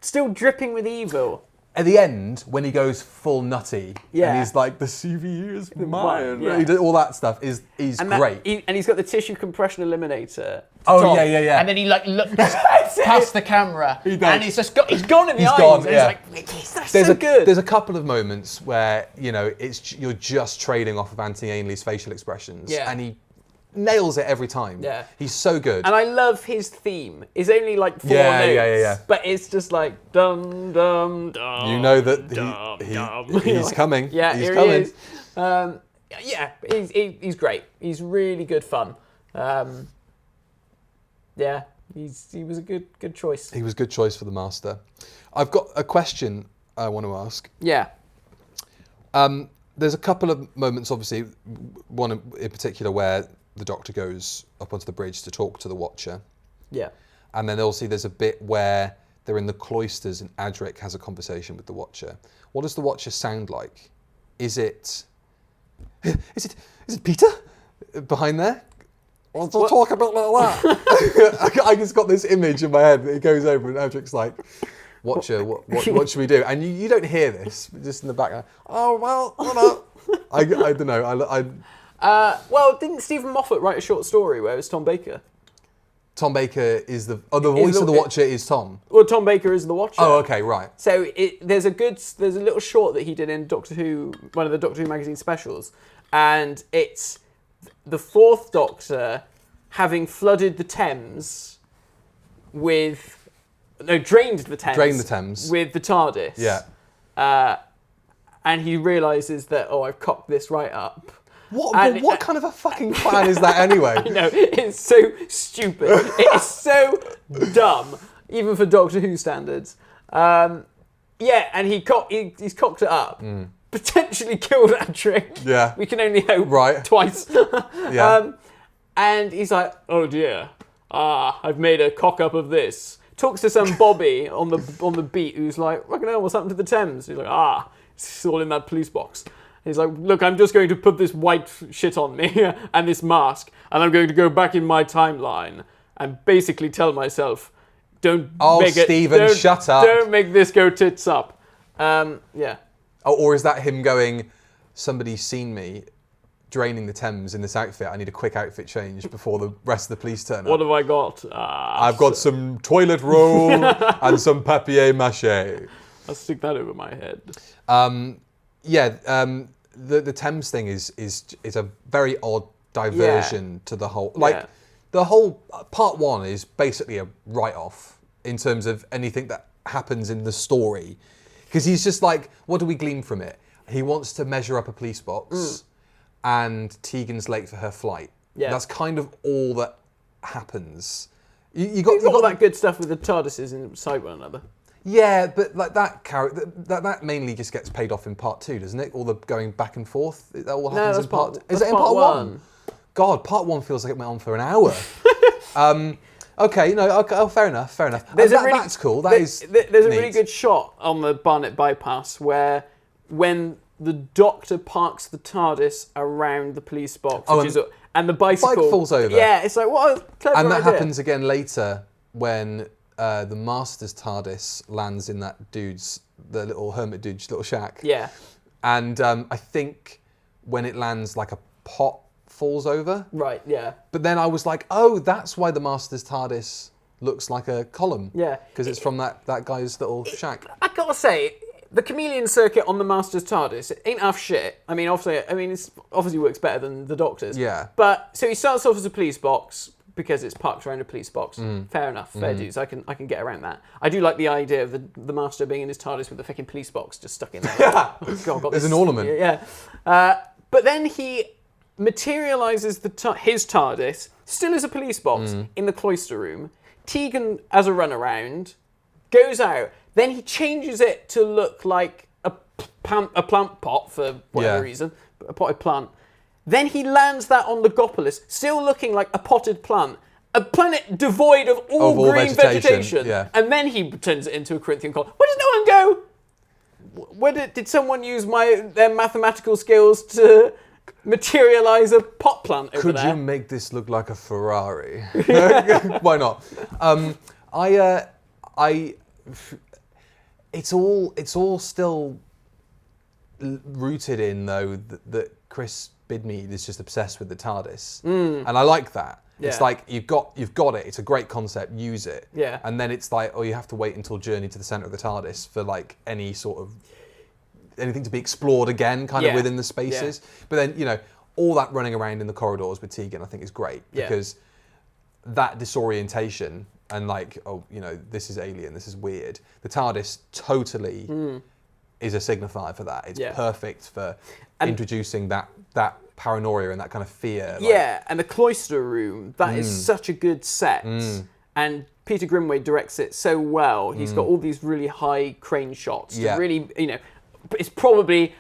still dripping with evil. At the end, when he goes full nutty, and he's like, the CVE is mine, he does all that stuff, he's great. And he's got the tissue compression eliminator. Oh, yeah. And then he like looks past the camera, and he's gone in the eyes. Gone, and he's like, that's so good. There's a couple of moments where, you know, you're just trading off of Anthony Ainley's facial expressions, and he nails it every time. Yeah. He's so good. And I love his theme. It's only like 4 notes. But it's just like dum dum dum. You know that he's coming. Yeah, he's coming. He is. He's great. He's really good fun. He was a good choice. He was a good choice for the Master. I've got a question I want to ask. Yeah. There's a couple of moments, obviously, one in particular where the Doctor goes up onto the bridge to talk to the Watcher. Yeah. And then also there's a bit where they're in the cloisters and Adric has a conversation with the Watcher. What does the Watcher sound like? Is it Peter behind there? I'll talk a bit like that. I just got this image in my head that he goes over and Adric's like, Watcher, what should we do? And you don't hear this, just in the background. Oh, well, what up? I don't know. Well, didn't Stephen Moffat write a short story where it was Tom Baker? Tom Baker is the voice of the Watcher is Tom. Well, Tom Baker is the Watcher. Oh, okay, right. So there's a little short that he did in Doctor Who, one of the Doctor Who magazine specials, and it's the Fourth Doctor having flooded the Thames drained the Thames with the TARDIS. Yeah. And he realises that, I've cocked this right up. What kind of a fucking plan is that anyway? I know, it's so stupid. It is so dumb, even for Doctor Who standards. And he's cocked it up. Potentially killed Adric. Yeah. We can only hope. Right. Twice. Yeah. And he's like, oh dear, I've made a cock up of this. Talks to some Bobby on the beat who's like, fucking hell, what's happened to the Thames? He's like, it's all in that police box. He's like, look, I'm just going to put this white shit on me and this mask, and I'm going to go back in my timeline and basically tell myself, shut up. Don't make this go tits up. Yeah. Or is that him going, somebody's seen me draining the Thames in this outfit. I need a quick outfit change before the rest of the police turn up. What have I got? I've got some toilet roll and some papier-mâché. I'll stick that over my head. The Thames thing is a very odd diversion to the whole. The whole part one is basically a write-off in terms of anything that happens in the story, because he's just like, what do we glean from it? He wants to measure up a police box, and Tegan's late for her flight. Yeah, that's kind of all that happens. You got all that good stuff with the TARDISes inside one another. Yeah, but like that mainly just gets paid off in part 2, doesn't it? All the going back and forth, that all happens in part. Is it in part 1? God, part 1 feels like it went on for an hour. Okay, fair enough. That's cool. There's a really good shot on the Barnet bypass where when the Doctor parks the TARDIS around the police box, and the bicycle bike falls over. Yeah, it's like, what a clever idea. And that idea. happens again later when the Master's TARDIS lands in that the little hermit dude's little shack. Yeah. And I think when it lands, like a pot falls over. Right, yeah. But then I was like, oh, that's why the Master's TARDIS looks like a column. Yeah. Because it's from that guy's little shack. I gotta say, the chameleon circuit on the Master's TARDIS, it ain't half shit. I mean, it obviously works better than the Doctor's. Yeah. But, so he starts off as a police box, because it's parked around a police box. Fair enough, fair dues. I can get around that. I do like the idea of the Master being in his TARDIS with the fucking police box just stuck in there. God, there's an ornament. Yeah. But then he materialises his TARDIS, still as a police box, in the cloister room. Tegan, as a runaround, goes out. Then he changes it to look like a plant pot for whatever reason, a potted plant. Then he lands that on Logopolis, still looking like a potted plant. A planet devoid of all green vegetation. Yeah. And then he turns it into a Corinthian column. Where does no one go? Did someone use their mathematical skills to materialise a pot plant over there? Could you make this look like a Ferrari? Why not? It's all still rooted in, though, that Chris Bidmead is just obsessed with the TARDIS, and I like that. Yeah. It's like you've got it. It's a great concept. Use it. Yeah. And then it's like, you have to wait until Journey to the Centre of the TARDIS for like any sort of anything to be explored again, kind of within the spaces. Yeah. But then all that running around in the corridors with Tegan, I think is great because that disorientation and like, this is alien, this is weird. The TARDIS totally is a signifier for that. It's perfect for introducing that paranoia and that kind of fear. And the cloister room, that is such a good set. And Peter Grimwade directs it so well. He's got all these really high crane shots. To really, it's probably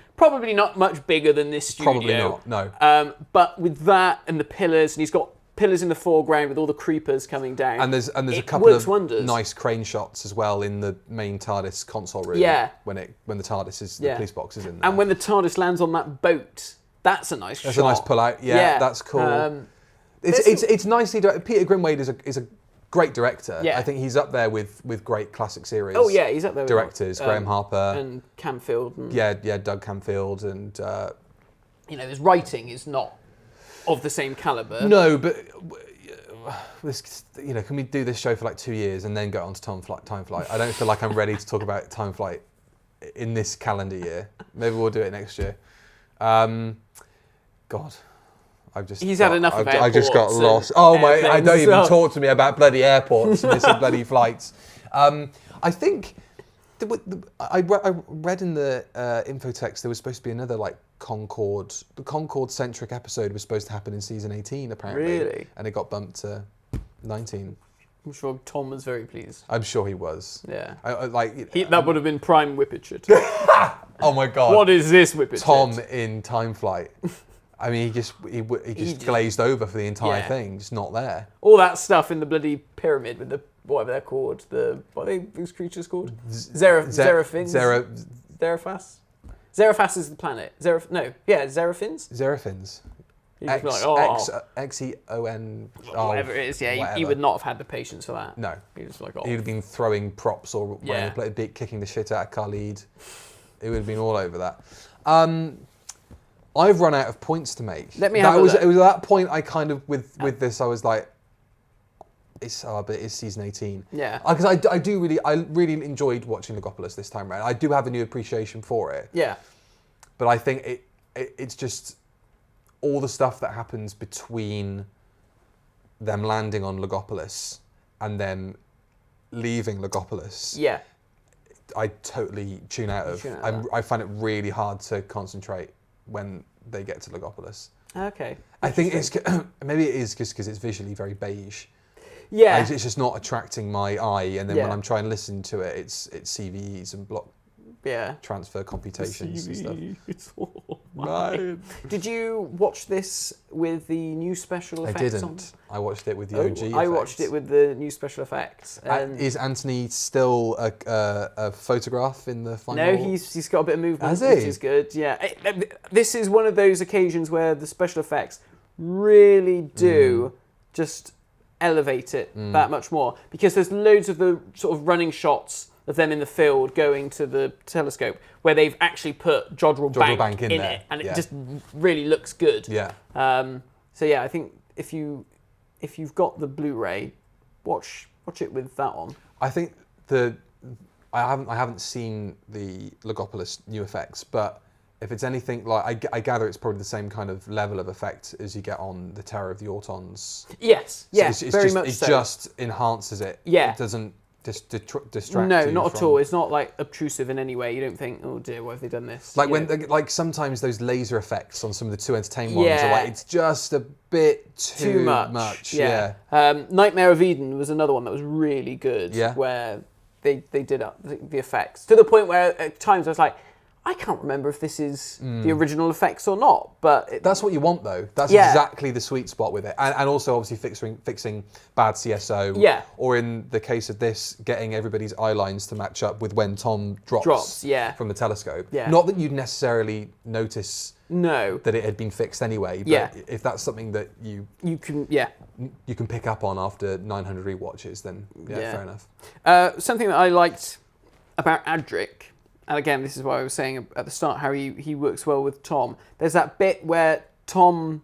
not much bigger than this studio. Probably not, no. But with that and the pillars, and he's got pillars in the foreground with all the creepers coming down. And there's a couple of nice crane shots as well in the main TARDIS console room. Yeah. When the TARDIS is the police box is in there. And when the TARDIS lands on that boat, that's a nice shot. That's a nice pull out. Yeah, that's cool. It's nicely directed. Peter Grimwade is a great director. Yeah. I think he's up there with great classic series. Oh yeah, he's up there with directors. Graham Harper and Camfield. And, Doug Camfield and. His writing is not of the same caliber. No, but can we do this show for like 2 years and then go on to Time Flight? I don't feel like I'm ready to talk about Time Flight in this calendar year. Maybe we'll do it next year. God, he's had enough of airports. I just got lost. Oh my! I don't even talk to me about bloody airports and missing bloody flights. I think I read in the infotext there was supposed to be another like the Concorde-centric episode was supposed to happen in season 18, apparently. Really? And it got bumped to 19. I'm sure Tom was very pleased. I'm sure he was. Yeah. That would have been prime Whippet. Oh my God. What is this Whippet? Tom in Time Flight. I mean, he just glazed over for the entire thing, just not there. All that stuff in the bloody pyramid with the, whatever they're called, what are these creatures called? Zeraphins? Zeraphas? Zeraphas is the planet. Zeraphins? Zeraphins. X-E-O-N. Whatever it is, he would not have had the patience for that. No. He was like, He'd have been throwing props or kicking the shit out of Khalid. It would have been all over that. I've run out of points to make. Let me have a look. It was at that point I kind of, with this, I was like, but it's season 18. Yeah. Because I really enjoyed watching Logopolis this time around. I do have a new appreciation for it. Yeah. But I think it's just all the stuff that happens between them landing on Logopolis and then leaving Logopolis. Yeah. I totally tune out of. I find it really hard to concentrate when they get to Logopolis. Okay. I think it's maybe it is just because it's visually very beige. Yeah. It's just not attracting my eye, and then when I'm trying to listen to it, it's CVEs and block transfer computations and stuff. It's all right. Did you watch this with the new special effects? I didn't. I watched it with the OG effects. I watched it with the new special effects. Is Anthony still a photograph in the final? No, he's got a bit of movement, which is good. Yeah, this is one of those occasions where the special effects really do just elevate it that much more, because there's loads of the sort of running shots of them in the field going to the telescope where they've actually put Jodrell Bank in it, and it just really looks good. Yeah. So yeah, I think if you've got the Blu-ray, watch it with that on. I think I haven't seen the Logopolis new effects, but if it's anything like, I gather it's probably the same kind of level of effect as you get on the Terror of the Autons. Yes, yes, very much so. It just enhances it. Yeah. It doesn't distract no, you. No, not at all. It's not like obtrusive in any way. You don't think, oh dear, why have they done this? Like sometimes those laser effects on some of the 2 Entertain ones are like, it's just a bit too much. Yeah. Nightmare of Eden was another one that was really good. Yeah. Where they did up the effects to the point where at times I was like, I can't remember if this is the original effects or not, but that's what you want though. That's exactly the sweet spot with it, and also obviously fixing bad CSO. Yeah. Or in the case of this, getting everybody's eye lines to match up with when Tom drops from the telescope. Yeah. Not that you'd necessarily notice that it had been fixed anyway, but if that's something that you can pick up on after 900 rewatches, then fair enough. Something that I liked about Adric. And again, this is what I was saying at the start, how he works well with Tom. There's that bit where Tom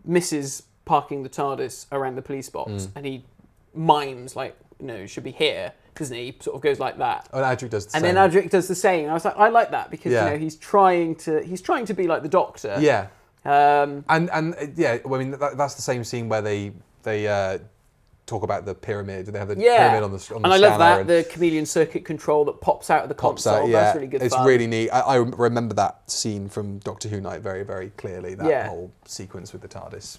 misses parking the TARDIS around the police box, and he mimes like, it should be here, doesn't he? He sort of goes like that. Oh, and Adric does the same. And then Adric does the same. And I was like, I like that because he's trying to be like the Doctor. Yeah. I mean that's the same scene where they talk about the pyramid. They have the pyramid on the and I love that, the chameleon circuit control that pops out of the console. That's really good fun. It's really neat. I remember that scene from Doctor Who Night very, very clearly, that whole sequence with the TARDIS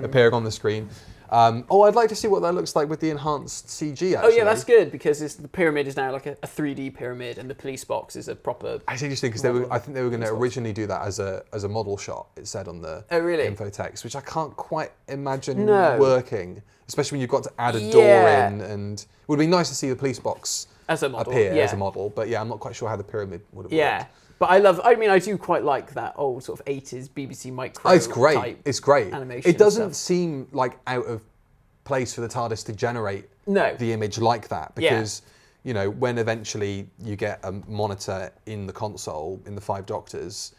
appearing on the screen. I'd like to see what that looks like with the enhanced CG, actually. Oh yeah, that's good, because the pyramid is now like a 3D pyramid and the police box is a proper... It's interesting, because I think they were going to originally do that as a model shot, it said on the info text, which I can't quite imagine working, especially when you've got to add a door in, and it would be nice to see the police box as a model, appear as a model, but I'm not quite sure how the pyramid would have worked. But I do quite like that old sort of 80s BBC Micro it's great. type It's great. animation. It doesn't seem like out of place for the TARDIS to generate the image like that, because when eventually you get a monitor in the console in the 5 Doctors,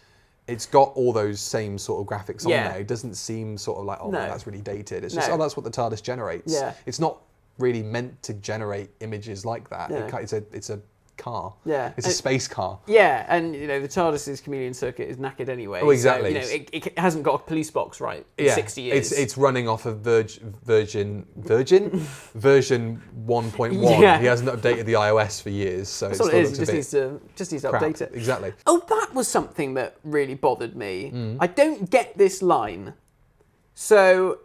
it's got all those same sort of graphics on there. It doesn't seem sort of like, that's really dated. It's just, that's what the TARDIS generates. Yeah. It's not really meant to generate images like that. No. It's a car. Yeah. It's a space car. Yeah, and the TARDIS's chameleon circuit is knackered anyway. Oh, exactly. So, it hasn't got a police box right in 60 years. It's running off of version 1.1. Yeah. He hasn't updated the iOS for years, so That's it all still it is. looks He a bit just needs to crap. update it. Exactly. Oh, that was something that really bothered me. I don't get this line. So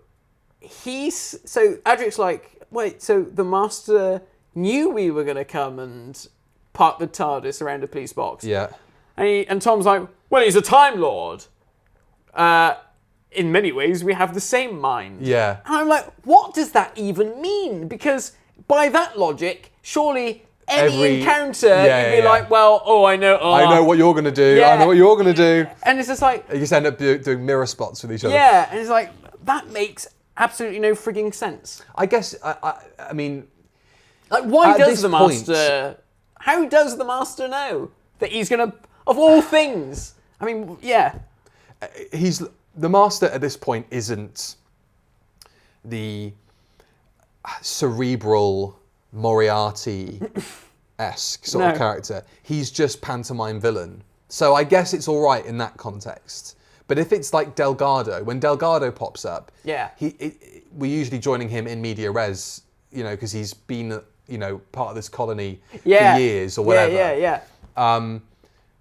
Adric's like, wait, so the Master knew we were going to come and park the TARDIS around a police box. Yeah. And Tom's like, well, he's a Time Lord. In many ways, we have the same mind. Yeah. And I'm like, what does that even mean? Because by that logic, surely any encounter, you'd be like, well, I know. I know what you're going to do. Yeah. I know what you're going to do. And it's just like... You just end up doing mirror spots with each other. Yeah, and it's like, that makes absolutely no frigging sense. I guess, I mean... Like, why at does this the Master... How does the Master know that he's going to... Of all things... I mean, yeah. The Master at this point isn't the cerebral Moriarty-esque sort of character. He's just pantomime villain. So I guess it's all right in that context. But if it's like Delgado, when Delgado pops up, we're usually joining him in media res, because he's been, part of this colony for years or whatever. Yeah.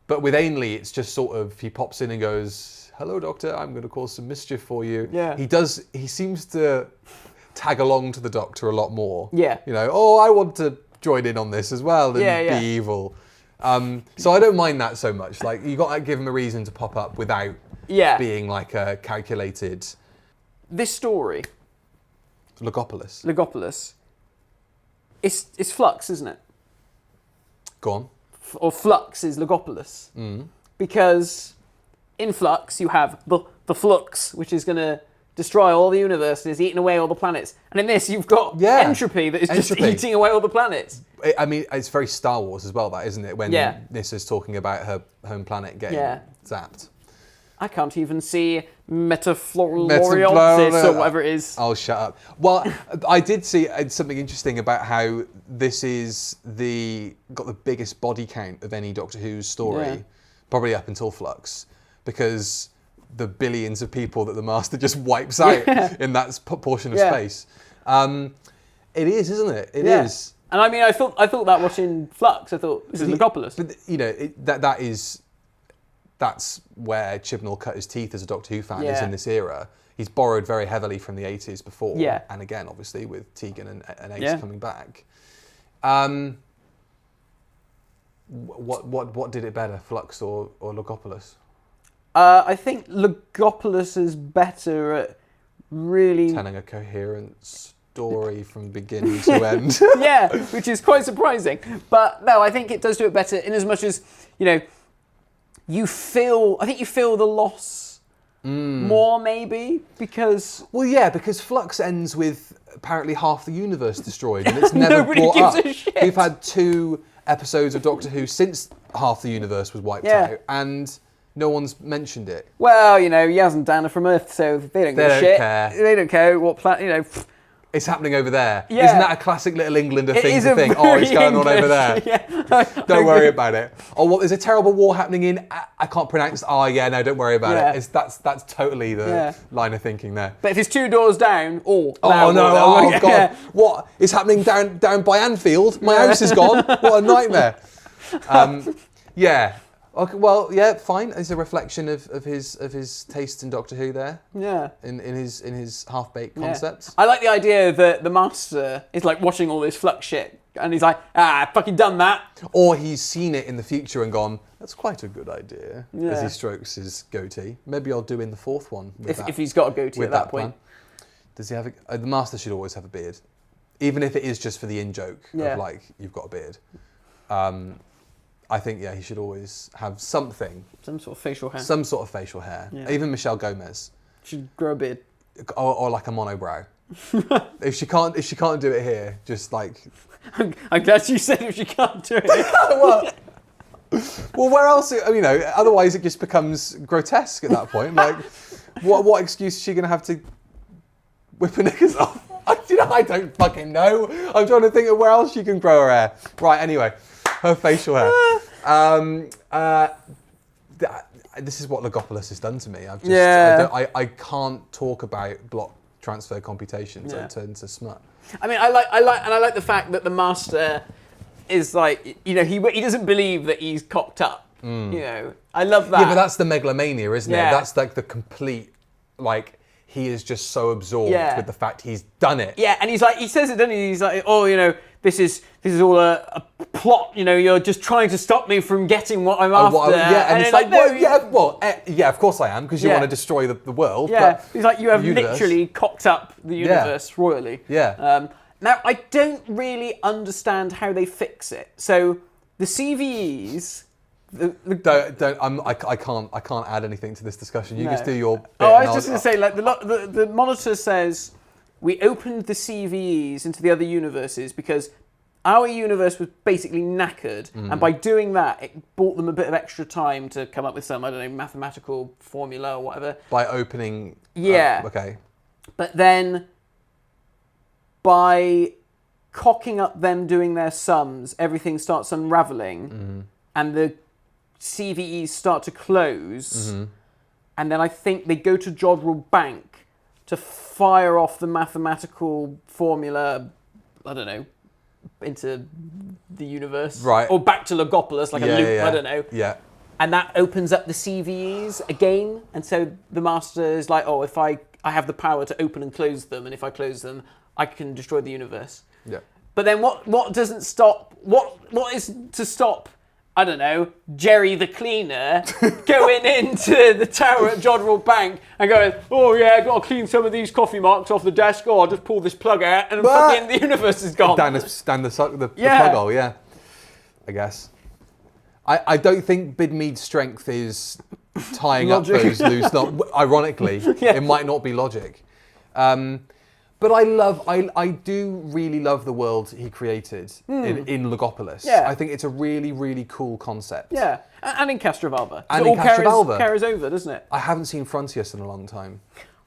But with Ainley, it's just sort of, he pops in and goes, hello, Doctor, I'm going to cause some mischief for you. Yeah. He seems to tag along to the Doctor a lot more. Yeah. I want to join in on this as well and be evil. So I don't mind that so much. Like, you got to give him a reason to pop up without being like a calculated... This story... Logopolis. It's Flux, isn't it? Go on. Or Flux is Logopolis. Because in Flux you have the Flux, which is going to destroy all the universe and is eating away all the planets. And in this you've got entropy that is just eating away all the planets. I mean, it's very Star Wars as well, that, isn't it? When Nyssa's talking about her home planet getting zapped. I can't even see Metafloriosis or whatever it is. Oh, shut up. Well, I did see something interesting about how this is got the biggest body count of any Doctor Who story, probably up until Flux, because the billions of people that the Master just wipes out in that portion of space. It is, isn't it? It is. And I mean, I thought that watching Flux, I thought this is Logopolis. But that's where Chibnall cut his teeth as a Doctor Who fan, is in this era. He's borrowed very heavily from the 80s before, and again, obviously, with Tegan and Ace coming back. What did it better, Flux or Logopolis? I think Logopolis is better at really... telling a coherent story from beginning to end. Yeah, which is quite surprising. But no, I think it does do it better in as much as, you feel the loss more, maybe, because... Well, yeah, because Flux ends with apparently half the universe destroyed, and it's never Nobody brought gives up. a shit. We've had 2 episodes of Doctor Who since half the universe was wiped out, and no one's mentioned it. Well, Yaz and Dan are from Earth, so they don't give a shit. They don't care what planet, It's happening over there. Yeah. Isn't that a classic little Englander thing to think, it's going on over there? Yeah. Don't worry about it. Oh, well, there's a terrible war happening in... I can't pronounce... Oh, yeah, no, don't worry about it. That's totally the line of thinking there. But if it's 2 doors down... Oh, no, oh, God. What? It's happening down by Anfield? My house is gone? What a nightmare. Yeah. Okay, well, yeah, fine. It's a reflection of his taste in Doctor Who there. Yeah. In his half-baked concepts. I like the idea that the Master is like watching all this Flux shit, and he's like, I fucking done that. Or he's seen it in the future and gone, that's quite a good idea, as he strokes his goatee. Maybe I'll do in the 4th one. If he's got a goatee at that point. Does he have the Master should always have a beard. Even if it is just for the in-joke of like, you've got a beard. I think, he should always have something. Some sort of facial hair. Some sort of facial hair. Yeah. Even Michelle Gomez. Should grow a beard. Or like a monobrow. If she can't do it here, just like... I'm glad you said if she can't do it. well, where else? Otherwise it just becomes grotesque at that point. Like, what excuse is she going to have to whip her knickers off? I don't fucking know. I'm trying to think of where else she can grow her hair. Right, anyway. Her facial hair. This is what Logopolis has done to me. I can't talk about block transfer computations. I turn to smut. I mean, I like the fact that the master is like, he doesn't believe that he's cocked up. I love that. Yeah, but that's the megalomania, isn't it? Yeah. That's like the complete, like, he is just so absorbed with the fact he's done it. Yeah, and he's like, he says it, doesn't he? He's like, this is all a plot. You're just trying to stop me from getting what I'm after. And it's like, of course I am, because you want to destroy the world. Yeah, but he's like, you have literally cocked up the universe royally. Yeah. Now, I don't really understand how they fix it. So, the CVEs... I can't add anything to this discussion. You just do your bit. I was just going to say, like, the monitor says, we opened the CVEs into the other universes because our universe was basically knackered. And by doing that, it bought them a bit of extra time to come up with some, mathematical formula or whatever. By opening... Yeah. Okay. But then... by cocking up them doing their sums, everything starts unraveling, and the CVEs start to close, and then I think they go to Jodrell Bank to fire off the mathematical formula, I don't know, into the universe. Right. Or back to Logopolis, like a loop, I don't know. Yeah. And that opens up the CVEs again, and so the master is like, if I have the power to open and close them, and if I close them, I can destroy the universe. Yeah. But then what doesn't stop... What is to stop, I don't know, Jerry the cleaner going into the tower at Jodrell Bank and going, I've got to clean some of these coffee marks off the desk, I'll just pull this plug out and fucking the universe is gone. Down the plug hole, yeah. I guess. I don't think Bidmead's strength is tying up those loose knots. Ironically, it might not be logic. But I do really love the world he created in Logopolis. Yeah. I think it's a really, really cool concept. Yeah, and in Castrovalva. And in Castrovalva. Carries over, doesn't it? I haven't seen Frontius in a long time.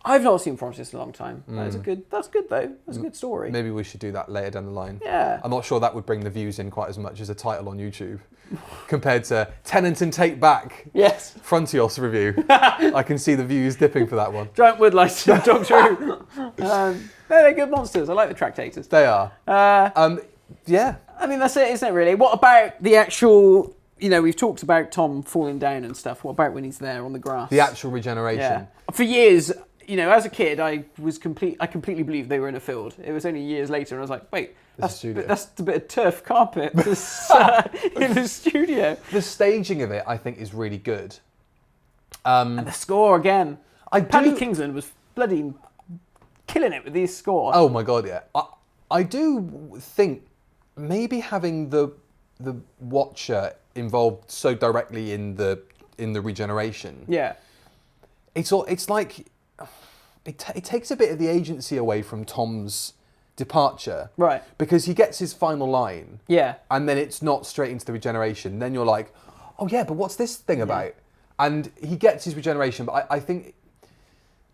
I've not seen Frontius in a long time. That's good though. That's a good story. Maybe we should do that later down the line. Yeah. I'm not sure that would bring the views in quite as much as a title on YouTube. Compared to Tenant and Take Back. Yes. Frontios review. I can see the views dipping for that one. Giant woodlice Doctor Who. They're good monsters. I like the Tractators. They are. Yeah. I mean, that's it, isn't it, really? What about the actual... we've talked about Tom falling down and stuff. What about when he's there on the grass? The actual regeneration. Yeah. For years... as a kid, I completely believed they were in a field. It was only years later, and I was like, wait, that's a bit of turf carpet in the studio. The staging of it, I think, is really good. And the score, again. Paddy Kingsland was bloody killing it with these scores. Oh, my God, yeah. I do think maybe having the Watcher involved so directly in the regeneration. Yeah. It's like... It takes a bit of the agency away from Tom's departure. Right. Because he gets his final line. Yeah. And then it's not straight into the regeneration. Then you're like, oh yeah, but what's this thing about? And he gets his regeneration, but I think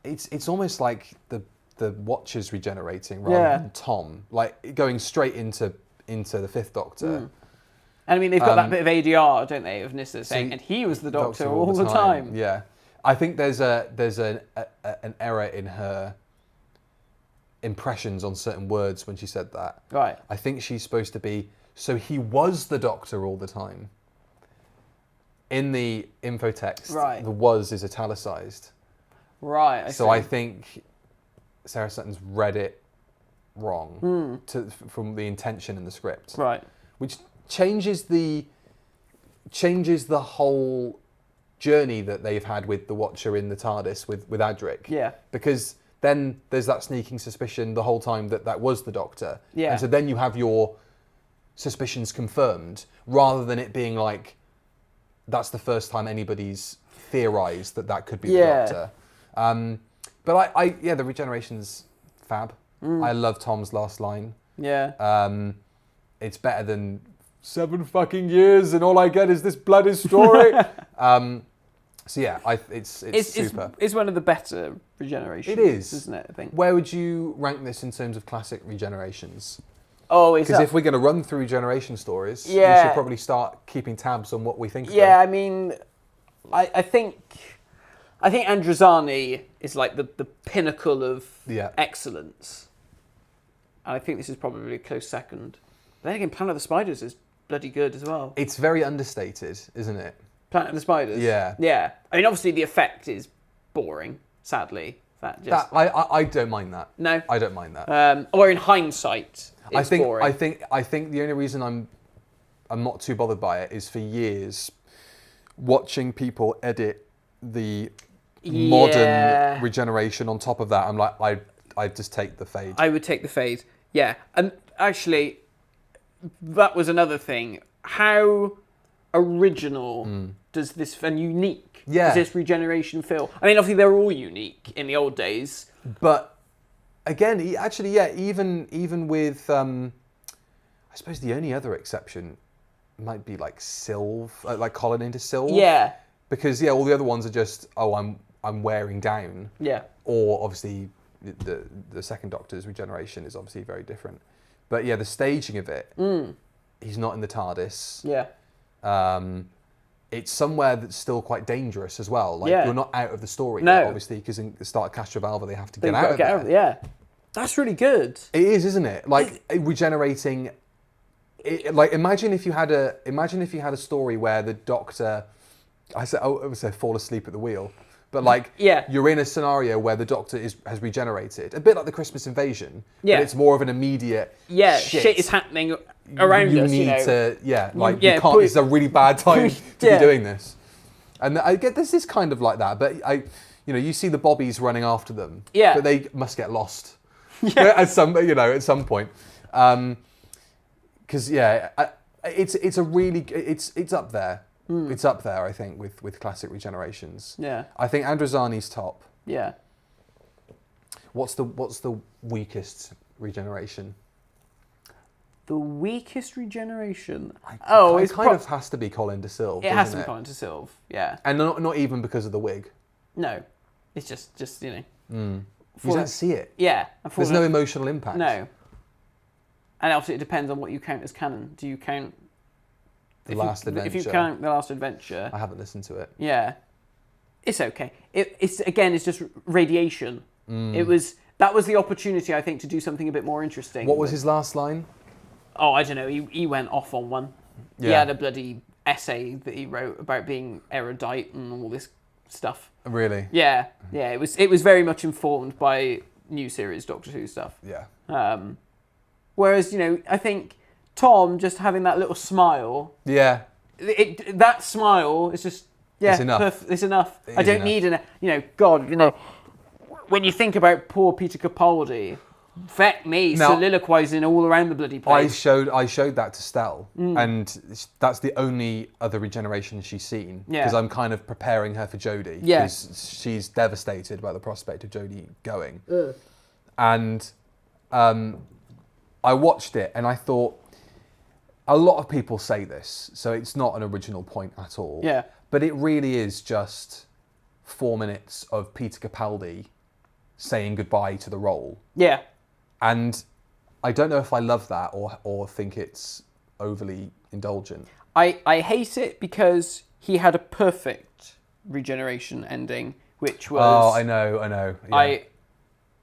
it's almost like the Watcher's regenerating rather than Tom. Like going straight into the Fifth Doctor. And I mean, they've got that bit of ADR, don't they, of Nyssa saying, and he was the Doctor all the time. Yeah. I think there's an error in her impressions on certain words when she said that. Right. I think she's supposed to be, so he was the Doctor all the time. In the info text, the was is italicized. Right, So I think Sarah Sutton's read it wrong from the intention in the script. Right. Which changes the whole journey that they've had with the Watcher in the TARDIS with Adric. Yeah. Because then there's that sneaking suspicion the whole time that was the Doctor. Yeah. And so then you have your suspicions confirmed, rather than it being like, that's the first time anybody's theorised that could be the Doctor. But the regeneration's fab. I love Tom's last line. Yeah. It's better than 7 fucking years and all I get is this bloody story. So yeah, it's super. It's one of the better regenerations. It is, isn't it? I think. Where would you rank this in terms of classic regenerations? Oh, is Because that? if we're going to run through regeneration stories, we Yeah. should probably start keeping tabs on what we think of Yeah, them. I mean, I think Androzani is like the pinnacle of excellence. And I think this is probably a close second. But then again, Planet of the Spiders is bloody good as well. It's very understated, isn't it? Planet of the Spiders? Yeah. Yeah. I mean, obviously the effect is boring, sadly. I don't mind that. No? I don't mind that. Or in hindsight, it's boring. I think the only reason I'm not too bothered by it is for years watching people edit the modern regeneration on top of that. I'm like, I'd just take the fade. I would take the fade. Yeah. And actually, that was another thing. How original does this, and unique, does this regeneration feel? I mean, obviously, they were all unique in the old days. But again, even with, I suppose the only other exception might be like Sylve, like Colin into Sylve. Yeah. Because all the other ones are just, I'm wearing down. Yeah. Or obviously the second Doctor's regeneration is obviously very different. But yeah, the staging of it, he's not in the TARDIS. Yeah. It's somewhere that's still quite dangerous as well. Like you're not out of the story yet, obviously, because in the start of Castrovalva they have to get out of there. Yeah. That's really good. It is, isn't it? Like regenerating. Like imagine if you had a story where the Doctor, I would say fall asleep at the wheel, but like you're in a scenario where the Doctor has regenerated, a bit like the Christmas Invasion. But it's more of an immediate shit is happening around us. You need to you can't. It's a really bad time to be doing this, and I get this is kind of like that. But you see the Bobbies running after them. Yeah, but they must get lost. At some point. Because it's a really it's up there. It's up there, I think, with classic regenerations. Yeah. I think Androzani's top. Yeah. What's the weakest regeneration? The weakest regeneration. It kind of has to be Colin de Sylve. It has to be Colin de Sylve. Yeah. And not even because of the wig. No, it's just You don't see it. Yeah. There's no emotional impact. No. And obviously, it depends on what you count as canon. Do you count The Last Adventure? If you count The Last Adventure, I haven't listened to it. Yeah, it's okay. It's just radiation. That was the opportunity, I think, to do something a bit more interesting. What was his last line? Oh, I don't know. He went off on one. Yeah. He had a bloody essay that he wrote about being erudite and all this stuff. Really? Yeah. It was very much informed by new series Doctor Who stuff. Yeah. Whereas, I think Tom just having that little smile. Yeah. That smile is just it's enough. It's enough. I don't need when you think about poor Peter Capaldi, feck me, soliloquising all around the bloody place. I showed that to Stella, and that's the only other regeneration she's seen. Yeah. Because I'm kind of preparing her for Jodie. Yeah. Because she's devastated by the prospect of Jodie going. And I watched it and I thought, a lot of people say this, so it's not an original point at all. Yeah. But it really is just 4 minutes of Peter Capaldi saying goodbye to the role. Yeah. And I don't know if I love that or think it's overly indulgent. I hate it because he had a perfect regeneration ending, which was... Oh, I know. Yeah.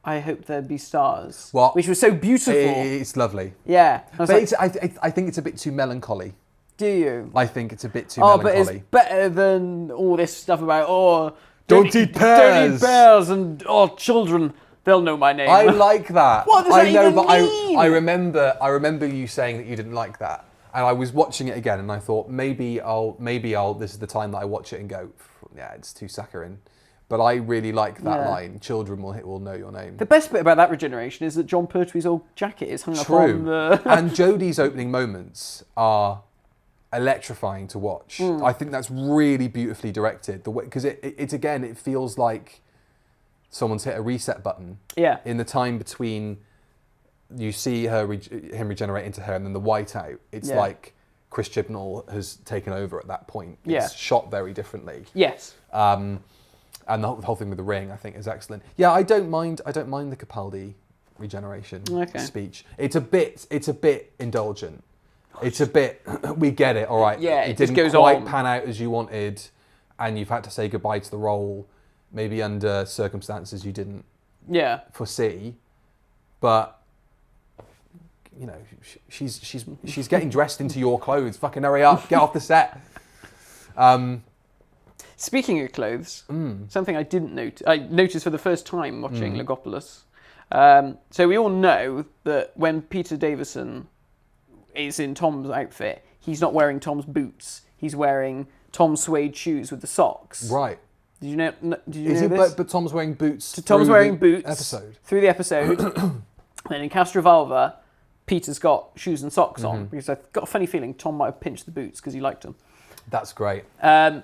I hope there'd be stars. What? Which was so beautiful. It's lovely. Yeah. But I think it's a bit too melancholy. Do you? I think it's a bit too melancholy. But it's better than all this stuff about, don't eat pears. Don't eat pears and, children, they'll know my name. I like that. What does that even mean? I remember you saying that you didn't like that. And I was watching it again and I thought, maybe I'll, this is the time that I watch it and go, yeah, it's too saccharine. But I really like that line. Children will know your name. The best bit about that regeneration is that John Pertwee's old jacket is hung up on the... And Jodie's opening moments are electrifying to watch. I think that's really beautifully directed. Because it feels like someone's hit a reset button. Yeah. In the time between you see him regenerate into her and then the whiteout, it's like Chris Chibnall has taken over at that point. It's shot very differently. Yes. And the whole thing with the ring, I think, is excellent. Yeah, I don't mind the Capaldi regeneration speech. It's a bit indulgent. It's a bit, we get it, all right. Yeah, it didn't goes quite on. pan out as you wanted, and you've had to say goodbye to the role, maybe under circumstances you didn't foresee. But you know, she's getting dressed into your clothes. Fucking hurry up, get off the set. Speaking of clothes, something I didn't notice. I noticed for the first time watching Logopolis. So we all know that when Peter Davison is in Tom's outfit, he's not wearing Tom's boots. He's wearing Tom's suede shoes with the socks. Right. Did you know? Did you know this? But Tom's wearing boots. Tom's wearing boots episode. through the episode. And in Castrovalva, Peter's got shoes and socks on because I've got a funny feeling Tom might have pinched the boots because he liked them. That's great. But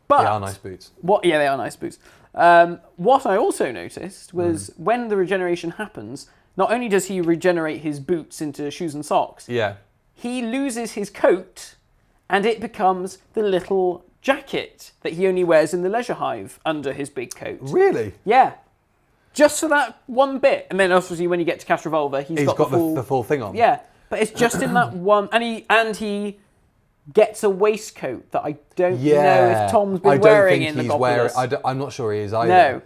they are nice boots. Yeah, they are nice boots. What I also noticed was when the regeneration happens, not only does he regenerate his boots into shoes and socks, he loses his coat and it becomes the little jacket that he only wears in the leisure hive under his big coat. Really? Yeah. Just for that one bit. And then obviously when you get to Castrovalva, he's got the full thing on. Yeah. But it's just in that one, and he gets a waistcoat that I don't know if Tom's been wearing in Logopolis. I'm not sure he is either. No.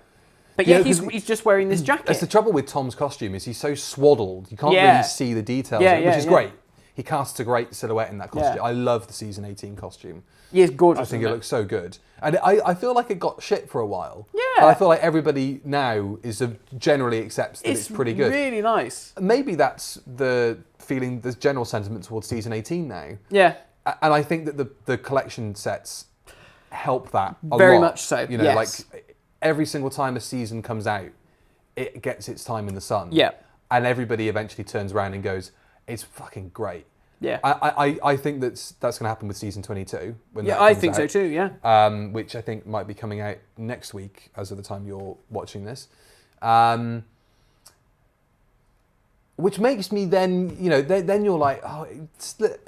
But he's just wearing this jacket. That's the trouble with Tom's costume, is he's so swaddled, you can't really see the details, which is great. He casts a great silhouette in that costume. I love the season 18 costume. Yeah, it's gorgeous. I think it looks so good. And I feel like it got shit for a while. Yeah. But I feel like everybody now generally accepts that it's pretty good. It's really nice. Maybe that's the feeling, the general sentiment towards season 18 now. Yeah. And I think that the collection sets help that a lot. Very much so, You know, like every single time a season comes out, it gets its time in the sun. Yeah. And everybody eventually turns around and goes, it's fucking great. Yeah. I think that's going to happen with season 22. I think so too, yeah. Which I think might be coming out next week as of the time you're watching this. Which makes me then, you know, then you're like, oh,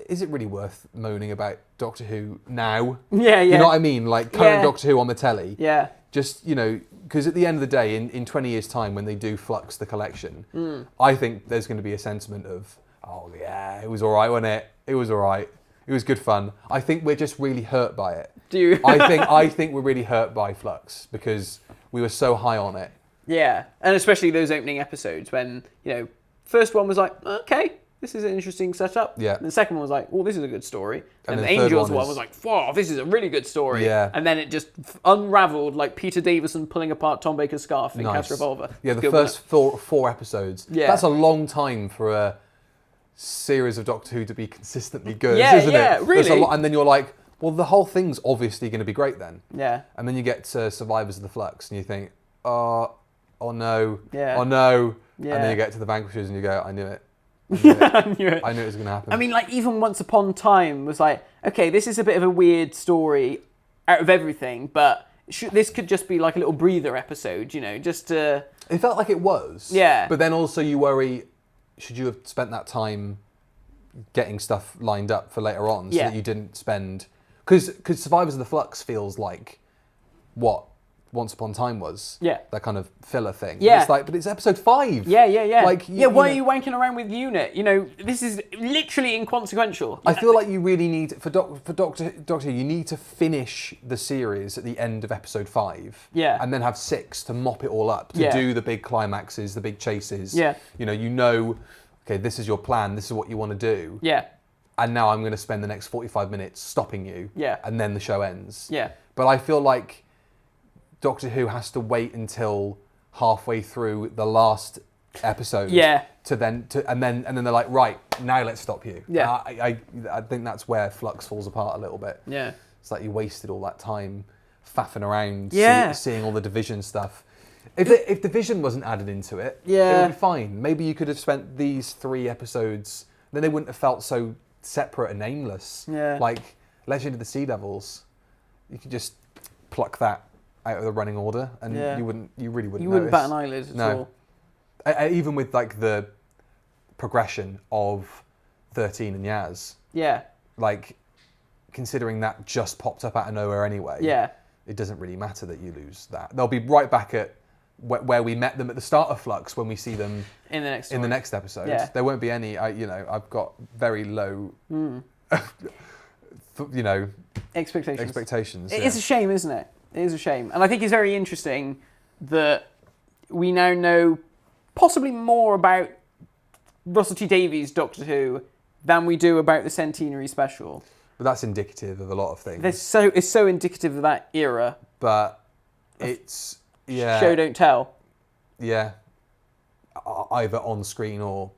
is it really worth moaning about Doctor Who now? Yeah. You know what I mean? Like current Doctor Who on the telly. Yeah. Just, you know, because at the end of the day, in 20 years' time, when they do Flux the collection, I think there's going to be a sentiment of, oh yeah, it was all right, wasn't it? It was all right. It was good fun. I think we're just really hurt by it. Do you? I think we're really hurt by Flux because we were so high on it. Yeah, and especially those opening episodes when, you know, first one was like, okay, this is an interesting setup. Yeah. And the second one was like, well, this is a good story. And the Angels one was like, wow, this is a really good story. Yeah. And then it just unraveled like Peter Davison pulling apart Tom Baker's scarf in Castrovalva. Yeah, the first four episodes. Yeah. That's a long time for a series of Doctor Who to be consistently good, isn't it? Yeah, really. And then you're like, well, the whole thing's obviously going to be great then. Yeah. And then you get to Survivors of the Flux and you think, oh no, yeah. oh no. Yeah. And then you get to the Vanquishers and you go, I knew it. I knew it. I knew it was going to happen. I mean, like, even Once Upon a Time was like, okay, this is a bit of a weird story out of everything, but this could just be like a little breather episode, you know, just to... It felt like it was. Yeah. But then also you worry, should you have spent that time getting stuff lined up for later on so that you didn't spend... Because Survivors of the Flux feels like what Once Upon a Time was. Yeah. That kind of filler thing. Yeah. It's like, but it's episode 5. Yeah. Like, why are you wanking around with Unit? You know, this is literally inconsequential. I feel like you really need, for Doctor Who, you need to finish the series at the end of episode 5. Yeah. And then have 6 to mop it all up, to do the big climaxes, the big chases. Yeah. You know, okay, this is your plan, this is what you want to do. Yeah. And now I'm going to spend the next 45 minutes stopping you. Yeah. And then the show ends. Yeah. But I feel like Doctor Who has to wait until halfway through the last episode. Yeah. And then they're like, right, now let's stop you. Yeah. I think that's where Flux falls apart a little bit. Yeah. It's like you wasted all that time faffing around, seeing all the Division stuff. If Division wasn't added into it, it would be fine. Maybe you could have spent these 3 episodes, then they wouldn't have felt so separate and aimless. Yeah. Like Legend of the Sea Devils, you could just pluck that out of the running order, and you really wouldn't. You wouldn't bat an eyelid at all. Even with like the progression of 13 and Yaz. Yeah. Like considering that just popped up out of nowhere anyway. Yeah. It doesn't really matter that you lose that. They'll be right back at where we met them at the start of Flux when we see them in the next episode. Yeah. There won't be any. I've got very low, expectations. It is a shame, isn't it? It is a shame, and I think it's very interesting that we now know possibly more about Russell T Davies' Doctor Who than we do about the Centenary special. But that's indicative of a lot of things. It's so indicative of that era. But it's show don't tell. Yeah. Either on screen or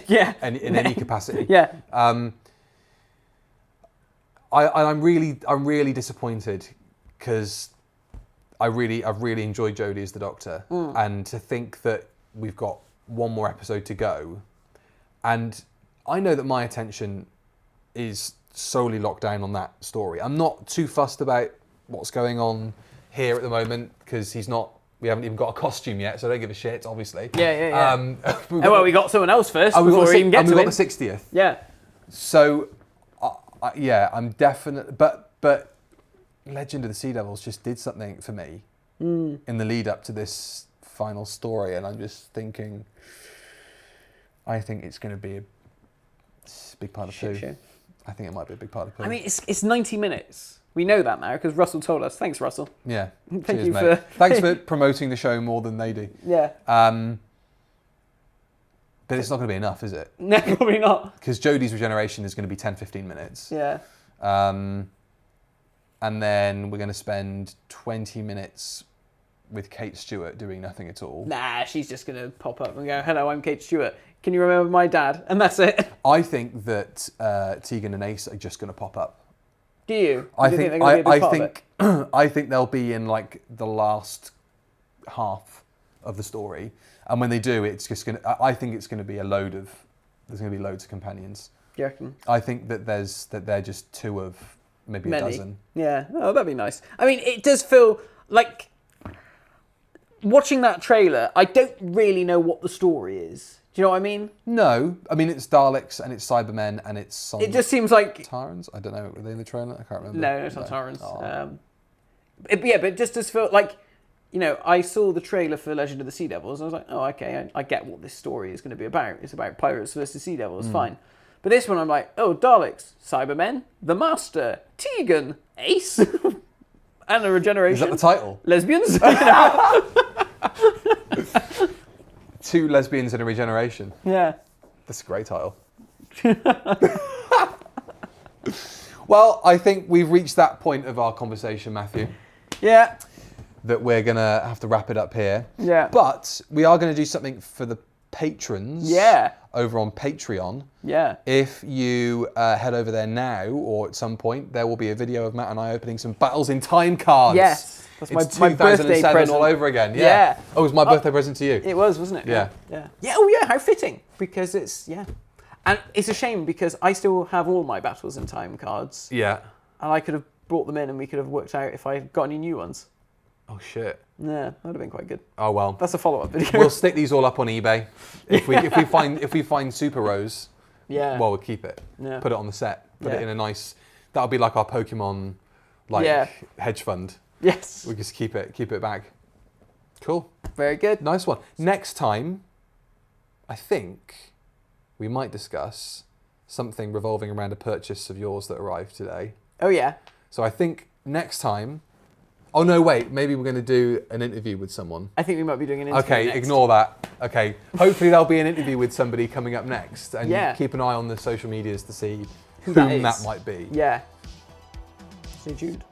in any capacity. Yeah. I'm really disappointed because I've really enjoyed Jodie as the Doctor, and to think that we've got one more episode to go, and I know that my attention is solely locked down on that story. I'm not too fussed about what's going on here at the moment because we haven't even got a costume yet, so I don't give a shit, obviously. Yeah. We got someone else first before we even get to it. We got the 60th. Yeah. So, I'm definitely... But Legend of the Sea Devils just did something for me in the lead up to this final story, and I'm just thinking, I think it's going to be a big part of poo. Show. I think it might be a big part of poo. I mean, it's 90 minutes. We know that now because Russell told us. Thanks, Russell. Yeah. Thank you mate. Thanks for promoting the show more than they do. Yeah. But it's not going to be enough, is it? No, probably not. Because Jodie's regeneration is going to be 10-15 minutes. Yeah. And then we're going to spend 20 minutes with Kate Stewart doing nothing at all. Nah, she's just going to pop up and go, hello, I'm Kate Stewart. Can you remember my dad? And that's it. I think that Tegan and Nyssa are just going to pop up. Do you? I think they'll be in like the last half of the story, and when they do, it's just going to. I think it's going to be there's going to be loads of companions. Do you reckon? I think that they're just two of maybe a dozen. Yeah. Oh, that'd be nice. I mean, it does feel like watching that trailer. I don't really know what the story is. Do you know what I mean? No, I mean it's Daleks and it's Cybermen and it's it just seems like Tarans. I don't know. Were they in the trailer? I can't remember. No, it's not Tarans. Oh. But it just does feel like, I saw the trailer for Legend of the Sea Devils. And I was like, oh, okay, I get what this story is going to be about. It's about pirates versus sea devils. Fine. But this one, I'm like, oh, Daleks, Cybermen, the Master, Tegan, Ace, and a Regeneration. Is that the title? Lesbians. 2 lesbians and a regeneration. Yeah. That's a great title. Well, I think we've reached that point of our conversation, Matthew. Yeah. That we're going to have to wrap it up here. Yeah. But we are going to do something for the patrons. Yeah. Over on Patreon. Yeah. If you head over there now or at some point, there will be a video of Matt and I opening some Battles in Time cards. Yes. That's my birthday present all over again. Yeah. Oh, it was my birthday present to you. It was, wasn't it? Yeah. Yeah. Oh, yeah. How fitting. Because it's, And it's a shame because I still have all my Battles in Time cards. Yeah. And I could have brought them in and we could have worked out if I got any new ones. Oh, shit. Yeah, that would have been quite good. Oh, well. That's a follow-up video. We'll stick these all up on eBay. If we find Super Rose, well, we'll keep it. Yeah. Put it on the set. Put it in a nice... That'll be like our Pokemon hedge fund. Yes. We just keep it back. Cool. Very good. Nice one. Next time, I think we might discuss something revolving around a purchase of yours that arrived today. Oh, yeah. So I think next time... Oh, no, wait. Maybe we're going to do an interview with someone. I think we might be doing an interview next. next. Ignore that. Okay. Hopefully there'll be an interview with somebody coming up next. And keep an eye on the social medias to see whom that might be. Yeah. Stay tuned.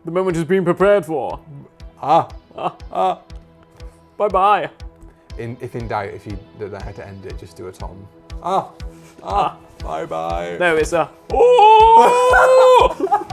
The moment is being prepared for. Bye-bye. If in doubt, if you don't know how to end it, just do a Tom. Bye-bye. No, it's a... Oh!